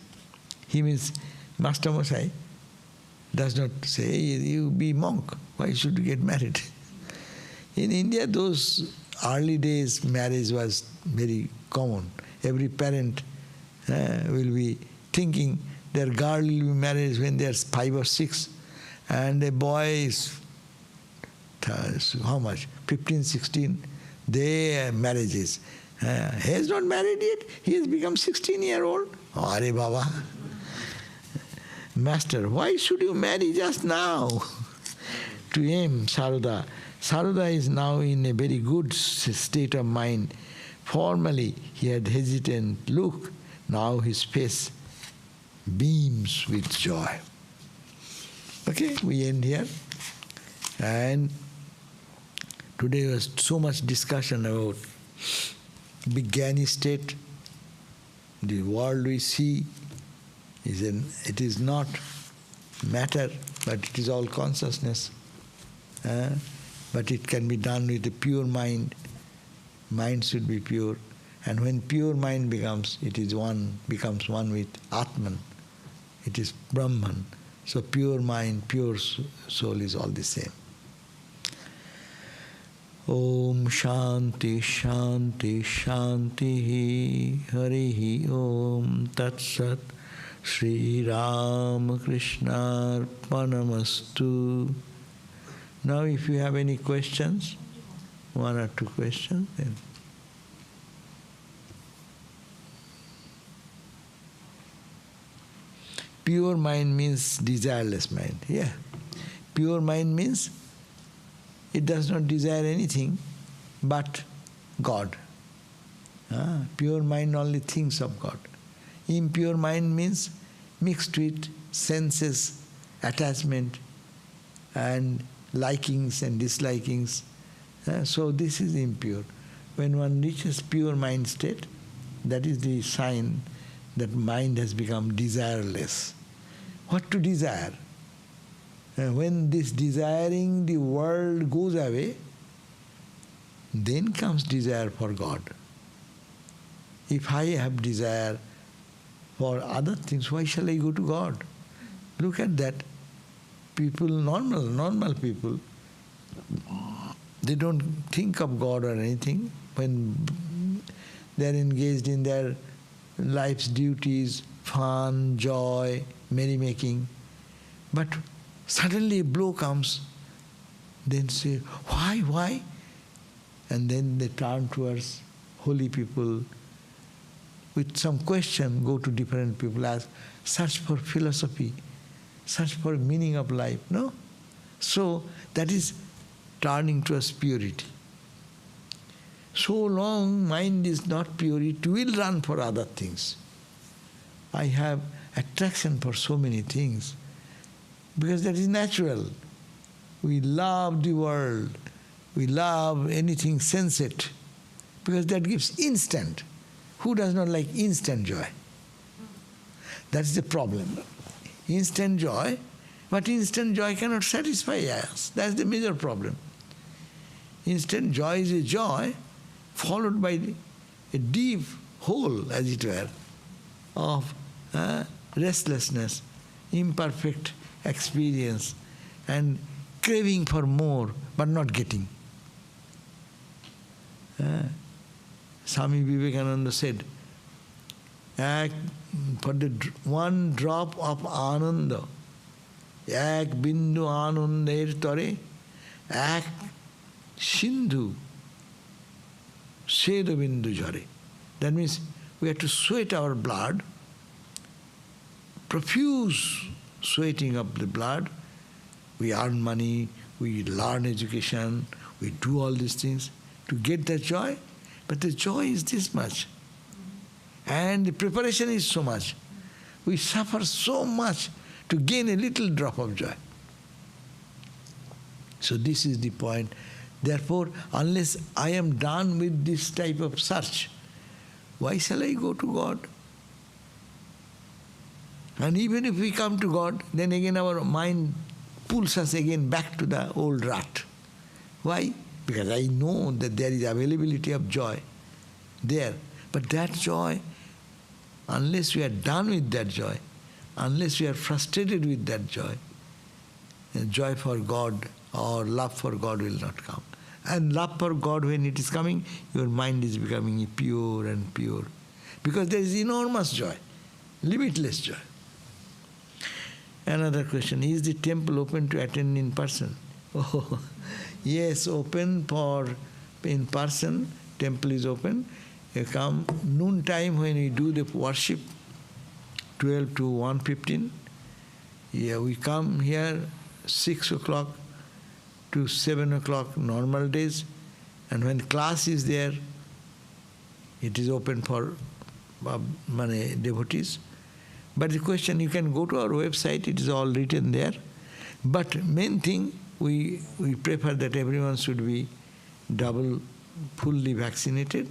He means, Master Mosai does not say, you be monk, why should you get married? In India, those early days, marriage was very common. Every parent will be thinking their girl will be married when they are 5 or 6, and a boy is, how much, 15, 16, their marriages. He is not married yet, he has become 16-year-old. Are Baba. Master, why should you marry just now? To him, Sarada. Sarada is now in a very good state of mind. Formerly, he had hesitant look. Now his face beams with joy. Okay, we end here. And today was so much discussion about Vijnani state. The world we see it is not matter, but it is all consciousness. But it can be done with a pure mind. Mind should be pure. And when pure mind becomes one with Atman. It is Brahman. So pure mind, pure soul is all the same. Om Shanti Shanti Shanti Harihi Om Tat Sat Sri Ramakrishna Arpanamastu. Now if you have any questions, 1 or 2 questions, then. Pure mind means desireless mind. Yeah. Pure mind means it does not desire anything but God. Pure mind only thinks of God. Impure mind means mixed with senses, attachment, and likings and dislikings. So this is impure. When one reaches pure mind state, that is the sign that mind has become desireless. What to desire? When this desiring the world goes away, then comes desire for God. If I have desire for other things, why shall I go to God? Look at that. People, normal people, they don't think of God or anything when they are engaged in their life's duties, fun, joy, merrymaking. But suddenly a blow comes, then say, why? And then they turn towards holy people with some question, go to different people, ask, search for philosophy, search for meaning of life. No? So that is turning towards purity. So long mind is not pure, it will run for other things. I have attraction for so many things because that is natural. We love the world. We love anything sensate because that gives instant. Who does not like instant joy? That's the problem. Instant joy, but instant joy cannot satisfy us. That's the major problem. Instant joy is a joy followed by a deep hole, as it were, of restlessness, imperfect experience, and craving for more, but not getting. Swami Vivekananda said, for the one drop of ananda, ek bindu anandair tore, ek sindhu sedo bindu jare. That means we have to sweat our blood, profuse sweating of the blood. We earn money, we learn education, we do all these things to get that joy. But the joy is this much. And the preparation is so much. We suffer so much to gain a little drop of joy. So this is the point. Therefore, unless I am done with this type of search, why shall I go to God? And even if we come to God, then again our mind pulls us again back to the old rut. Why? Because I know that there is availability of joy there. But that joy, unless we are done with that joy, unless we are frustrated with that joy for God or love for God will not come. And love for God, when it is coming, your mind is becoming pure and pure. Because there is enormous joy, limitless joy. Another question, is the temple open to attend in person? Oh, yes, open for in person, temple is open. You come noon time when we do the worship, 12 to 1:15. Yeah, we come here 6 o'clock to 7 o'clock normal days. And when class is there, it is open for devotees. But the question, you can go to our website, it is all written there. But main thing, we prefer that everyone should be fully vaccinated,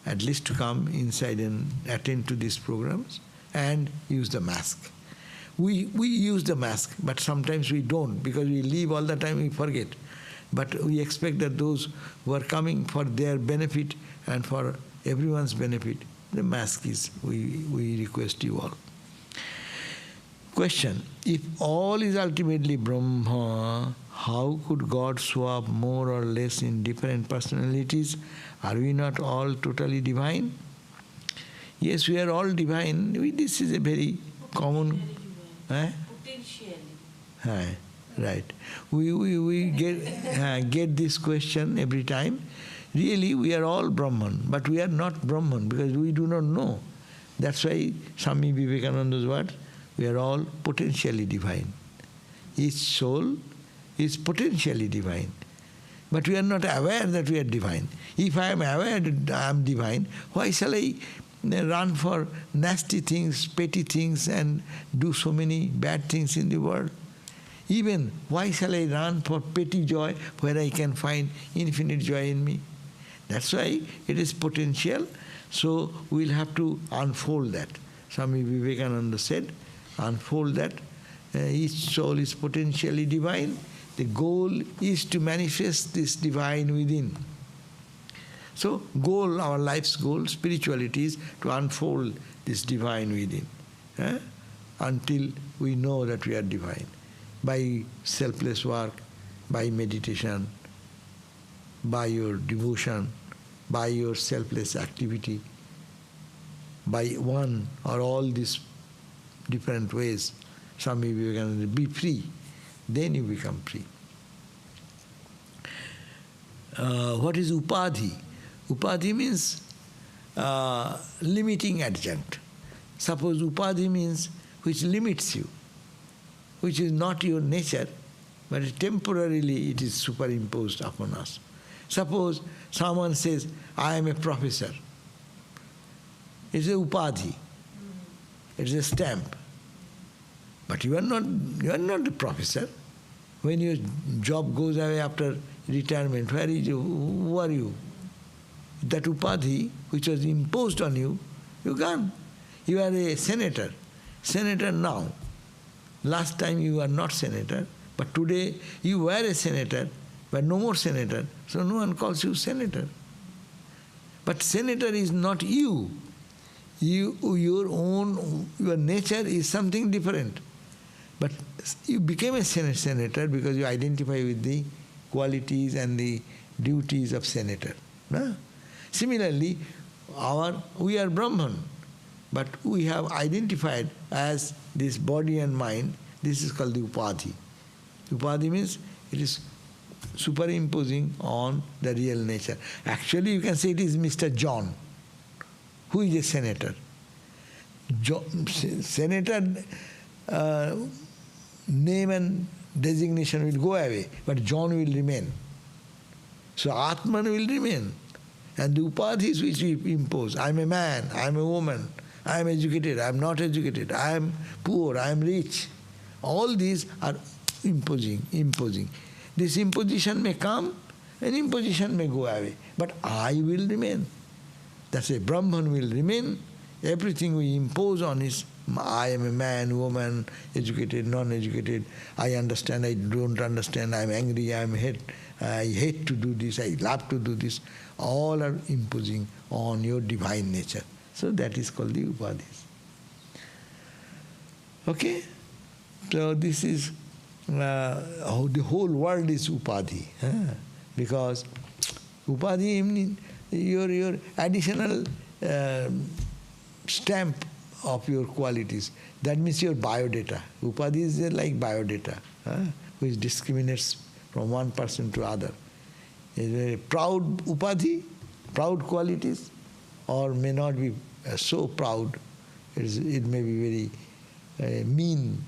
at least to come inside and attend to these programs, and use the mask. We use the mask, but sometimes we don't, because we leave all the time, we forget. But we expect that those who are coming for their benefit and for everyone's benefit, the mask is, we request you all. Question, if all is ultimately Brahma, how could God show up more or less in different personalities? Are we not all totally divine? Yes, we are all divine. This is a very common... Potentially. Right. We get this question every time. Really, we are all Brahman, but we are not Brahman because we do not know. That's why Swami Vivekananda's word, we are all potentially divine. Each soul is potentially divine. But we are not aware that we are divine. If I am aware that I am divine, why shall I run for nasty things, petty things, and do so many bad things in the world? Even, why shall I run for petty joy where I can find infinite joy in me? That's why it is potential, so we'll have to unfold that. Swami Vivekananda said, unfold that. Each soul is potentially divine. The goal is to manifest this divine within. So goal, our life's goal, spirituality is to unfold this divine within, until we know that we are divine. By selfless work, by meditation, by your devotion, by your selfless activity, by one or all these different ways, Swami Vivekananda, be free, then you become free. What is Upadhi? Upadhi means limiting adjunct. Suppose Upadhi means which limits you, which is not your nature, but temporarily it is superimposed upon us. Suppose someone says, I am a professor. It's a Upadhi. It's a stamp. But you are not a professor. When your job goes away after retirement, where is you? Who are you? That Upadhi, which was imposed on you, you can't. You are a senator. Senator now. Last time you were not senator, but today you were a senator, but no more senator, so no one calls you senator. But senator is not you. Your nature is something different. But you became a senator because you identify with the qualities and the duties of senator. No? Similarly, we are Brahman, but we have identified as this body and mind. This is called the Upadhi. Upadhi means it is superimposing on the real nature. Actually, you can say it is Mr. John, who is a senator. Senator name and designation will go away, but John will remain. So Atman will remain. And the upadhis which we impose, I am a man, I am a woman, I am educated, I am not educated, I am poor, I am rich. All these are imposing. This imposition may come and imposition may go away, but I will remain. That's a Brahman will remain. Everything we impose on is, I am a man, woman, educated, non-educated, I understand, I don't understand, I am angry, I hate to do this, I love to do this. All are imposing on your divine nature. So that is called the upadhis. Okay? So this is how the whole world is upadhi. Because upadhi means your additional stamp of your qualities. That means your biodata. Upadhi is like biodata, which discriminates from one person to other. A proud upadhi, proud qualities, or may not be so proud. It may be very mean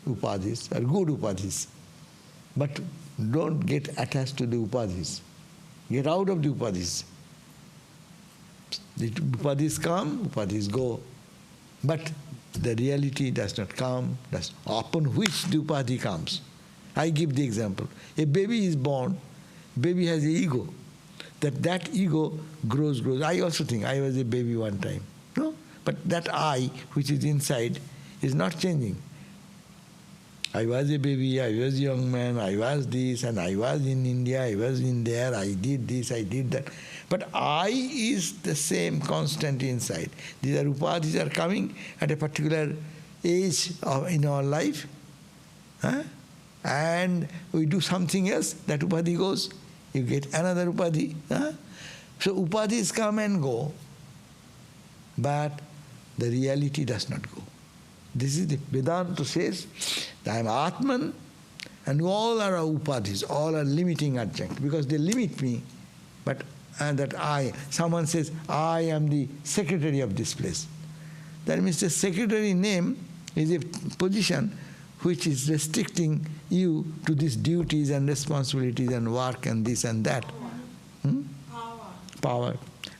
upadhis or good upadhis. But don't get attached to the upadhis. Get out of the upadhis. The upadhis come, upadhis go. But the reality does not come, upon which the upadhi comes. I give the example. A baby is born, baby has an ego. That ego grows. I also think I was a baby one time. No? But that I, which is inside, is not changing. I was a baby, I was a young man, I was this, and I was in India, I was in there, I did this, I did that. But I is the same constant inside. These are upadhis are coming at a particular age in our life. And we do something else, that upadhi goes, you get another upadhi. So upadhis come and go, but the reality does not go. This is the Vedanta says, I am Atman, and all are upadhis, all are limiting adjunct, because they limit me. But someone says, I am the secretary of this place. That means the secretary name is a position which is restricting you to these duties and responsibilities and work and this and that. Power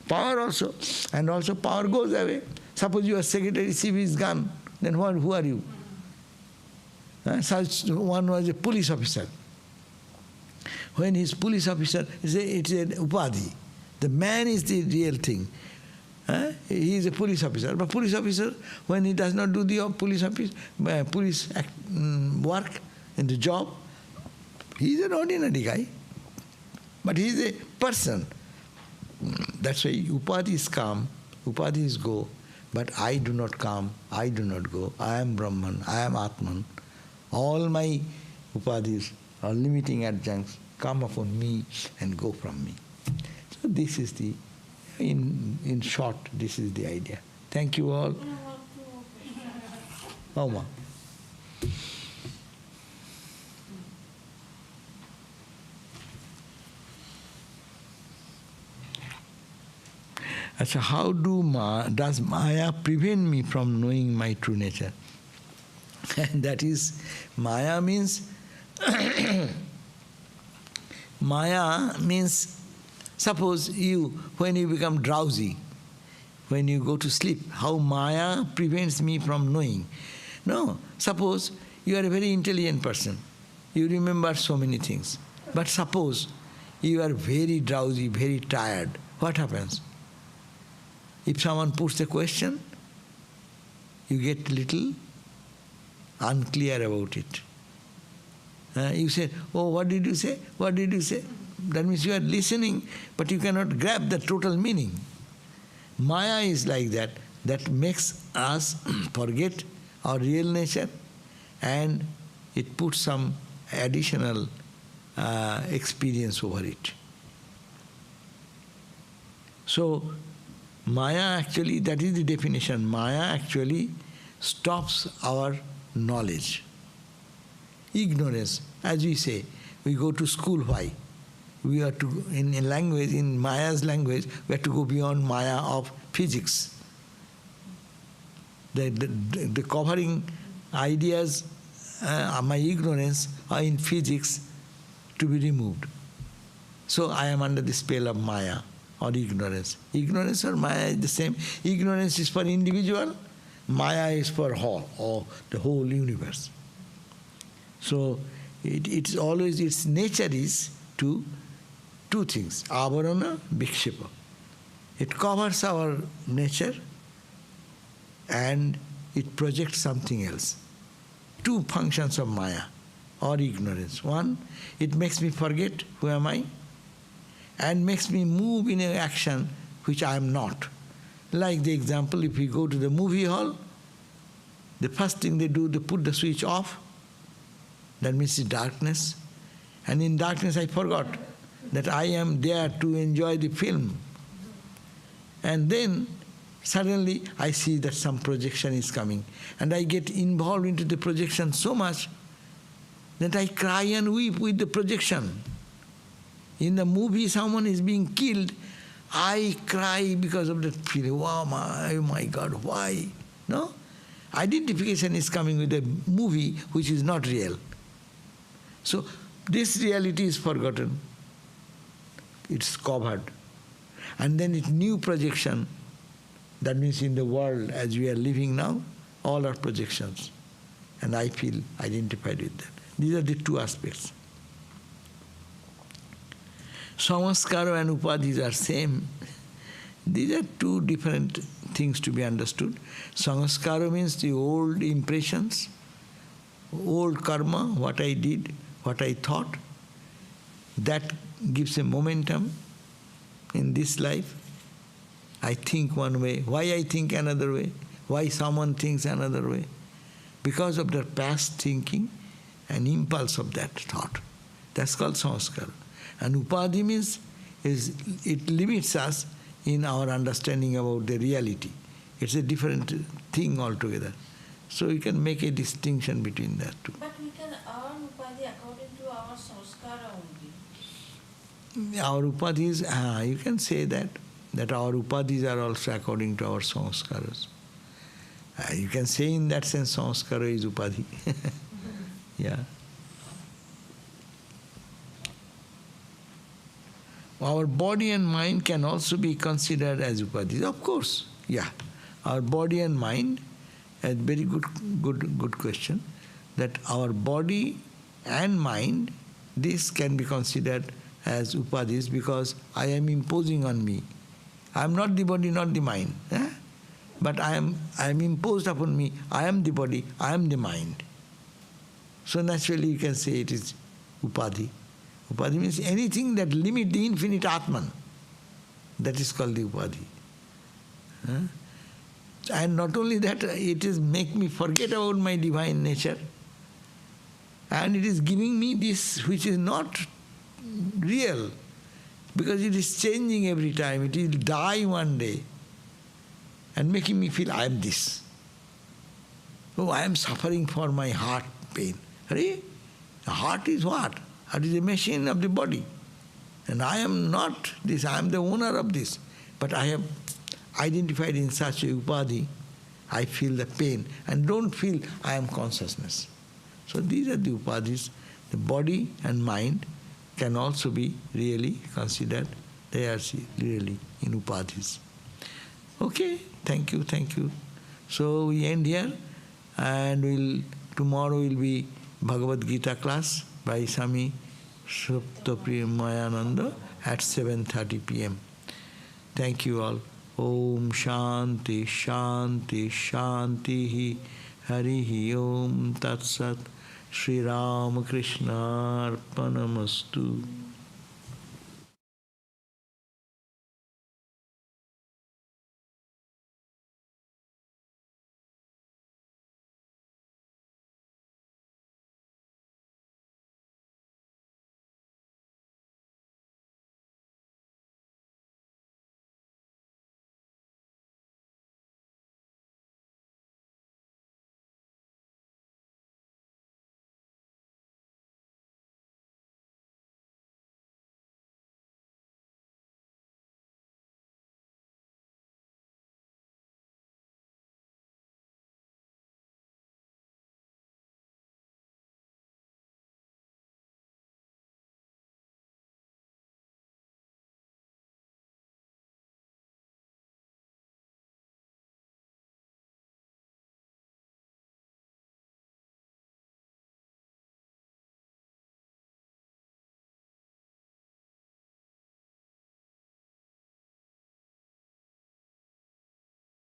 also. And also power goes away. Suppose your secretary CV is gone, then who are you? Such one was a police officer. When he's police officer, it's an upadhi. The man is the real thing. He is a police officer. But police officer, when he does not do the police work in the job, he is an ordinary guy. But he is a person. That's why upadhis come, upadhis go. But I do not come, I do not go. I am Brahman, I am Atman. All my upadhis or limiting adjuncts come upon me and go from me. So this is the, in short, this is the idea. Thank you all. Oma. So how does Maya prevent me from knowing my true nature? And that is, Maya means, suppose when you become drowsy, when you go to sleep, how Maya prevents me from knowing. No, suppose you are a very intelligent person, you remember so many things. But suppose you are very drowsy, very tired, what happens? If someone puts a question, you get little unclear about it. You say, oh, what did you say? What did you say? That means you are listening, but you cannot grab the total meaning. Maya is like that. That makes us forget our real nature, and it puts some additional experience over it. So, Maya actually, that is the definition. Maya actually stops our knowledge. Ignorance, as we say, we go to school, why? We are to, in language, in Maya's language, we have to go beyond Maya of physics. The covering ideas, my ignorance are in physics to be removed. So I am under the spell of Maya. or ignorance. Ignorance or Maya is the same. Ignorance is for individual, Maya is for whole, or the whole universe. So it's always, its nature is two things, avarana, vikshepa. It covers our nature and it projects something else. Two functions of Maya or ignorance. One, it makes me forget who am I and makes me move in an action which I am not. Like the example, if we go to the movie hall, the first thing they do, they put the switch off. That means it's darkness. And in darkness I forgot that I am there to enjoy the film. And then suddenly I see that some projection is coming. And I get involved into the projection so much that I cry and weep with the projection. In the movie, someone is being killed, I cry because of that feeling. Wow, oh my God, why? No? Identification is coming with a movie which is not real. So this reality is forgotten. It's covered. And then it's new projection. That means in the world as we are living now, all are projections. And I feel identified with that. These are the two aspects. Samaskara and upadhis are same. These are two different things to be understood. Samaskara means the old impressions, old karma, what I did, what I thought. That gives a momentum in this life. I think one way. Why I think another way? Why someone thinks another way? Because of their past thinking and impulse of that thought. That's called samskara. And upadhi means it limits us in our understanding about the reality. It's a different thing altogether. So you can make a distinction between that two. But we can earn upadhi according to our samskara only. Our upadhis, you can say that our upadhis are also according to our samskaras. You can say in that sense samskara is upadhi. Yeah. Our body and mind can also be considered as upadhis. Of course, yeah. Our body and mind, a very good question, that our body and mind, this can be considered as upadhis because I am imposing on me. I am not the body, not the mind. But I am imposed upon me. I am the body, I am the mind. So naturally you can say it is upadhi. Upadhi means anything that limits the infinite Atman. That is called the upadhi. And not only that, it is make me forget about my divine nature. And it is giving me this which is not real. Because it is changing every time. It will die one day. And making me feel I am this. Oh, I am suffering for my heart pain. The heart is what? Heart is a machine of the body. And I am not this, I am the owner of this. But I have identified in such a upadhi, I feel the pain and don't feel I am consciousness. So these are the upadhis. The body and mind can also be really considered, they are really in upadhis. Okay, thank you. So we end here and tomorrow will be Bhagavad Gita class by Swami Mayananda at 7:30 p.m. Thank you all. Om Shanti Shanti Shanti Harihi Om Tat Sat Shri Ramakrishna Arpanamastu.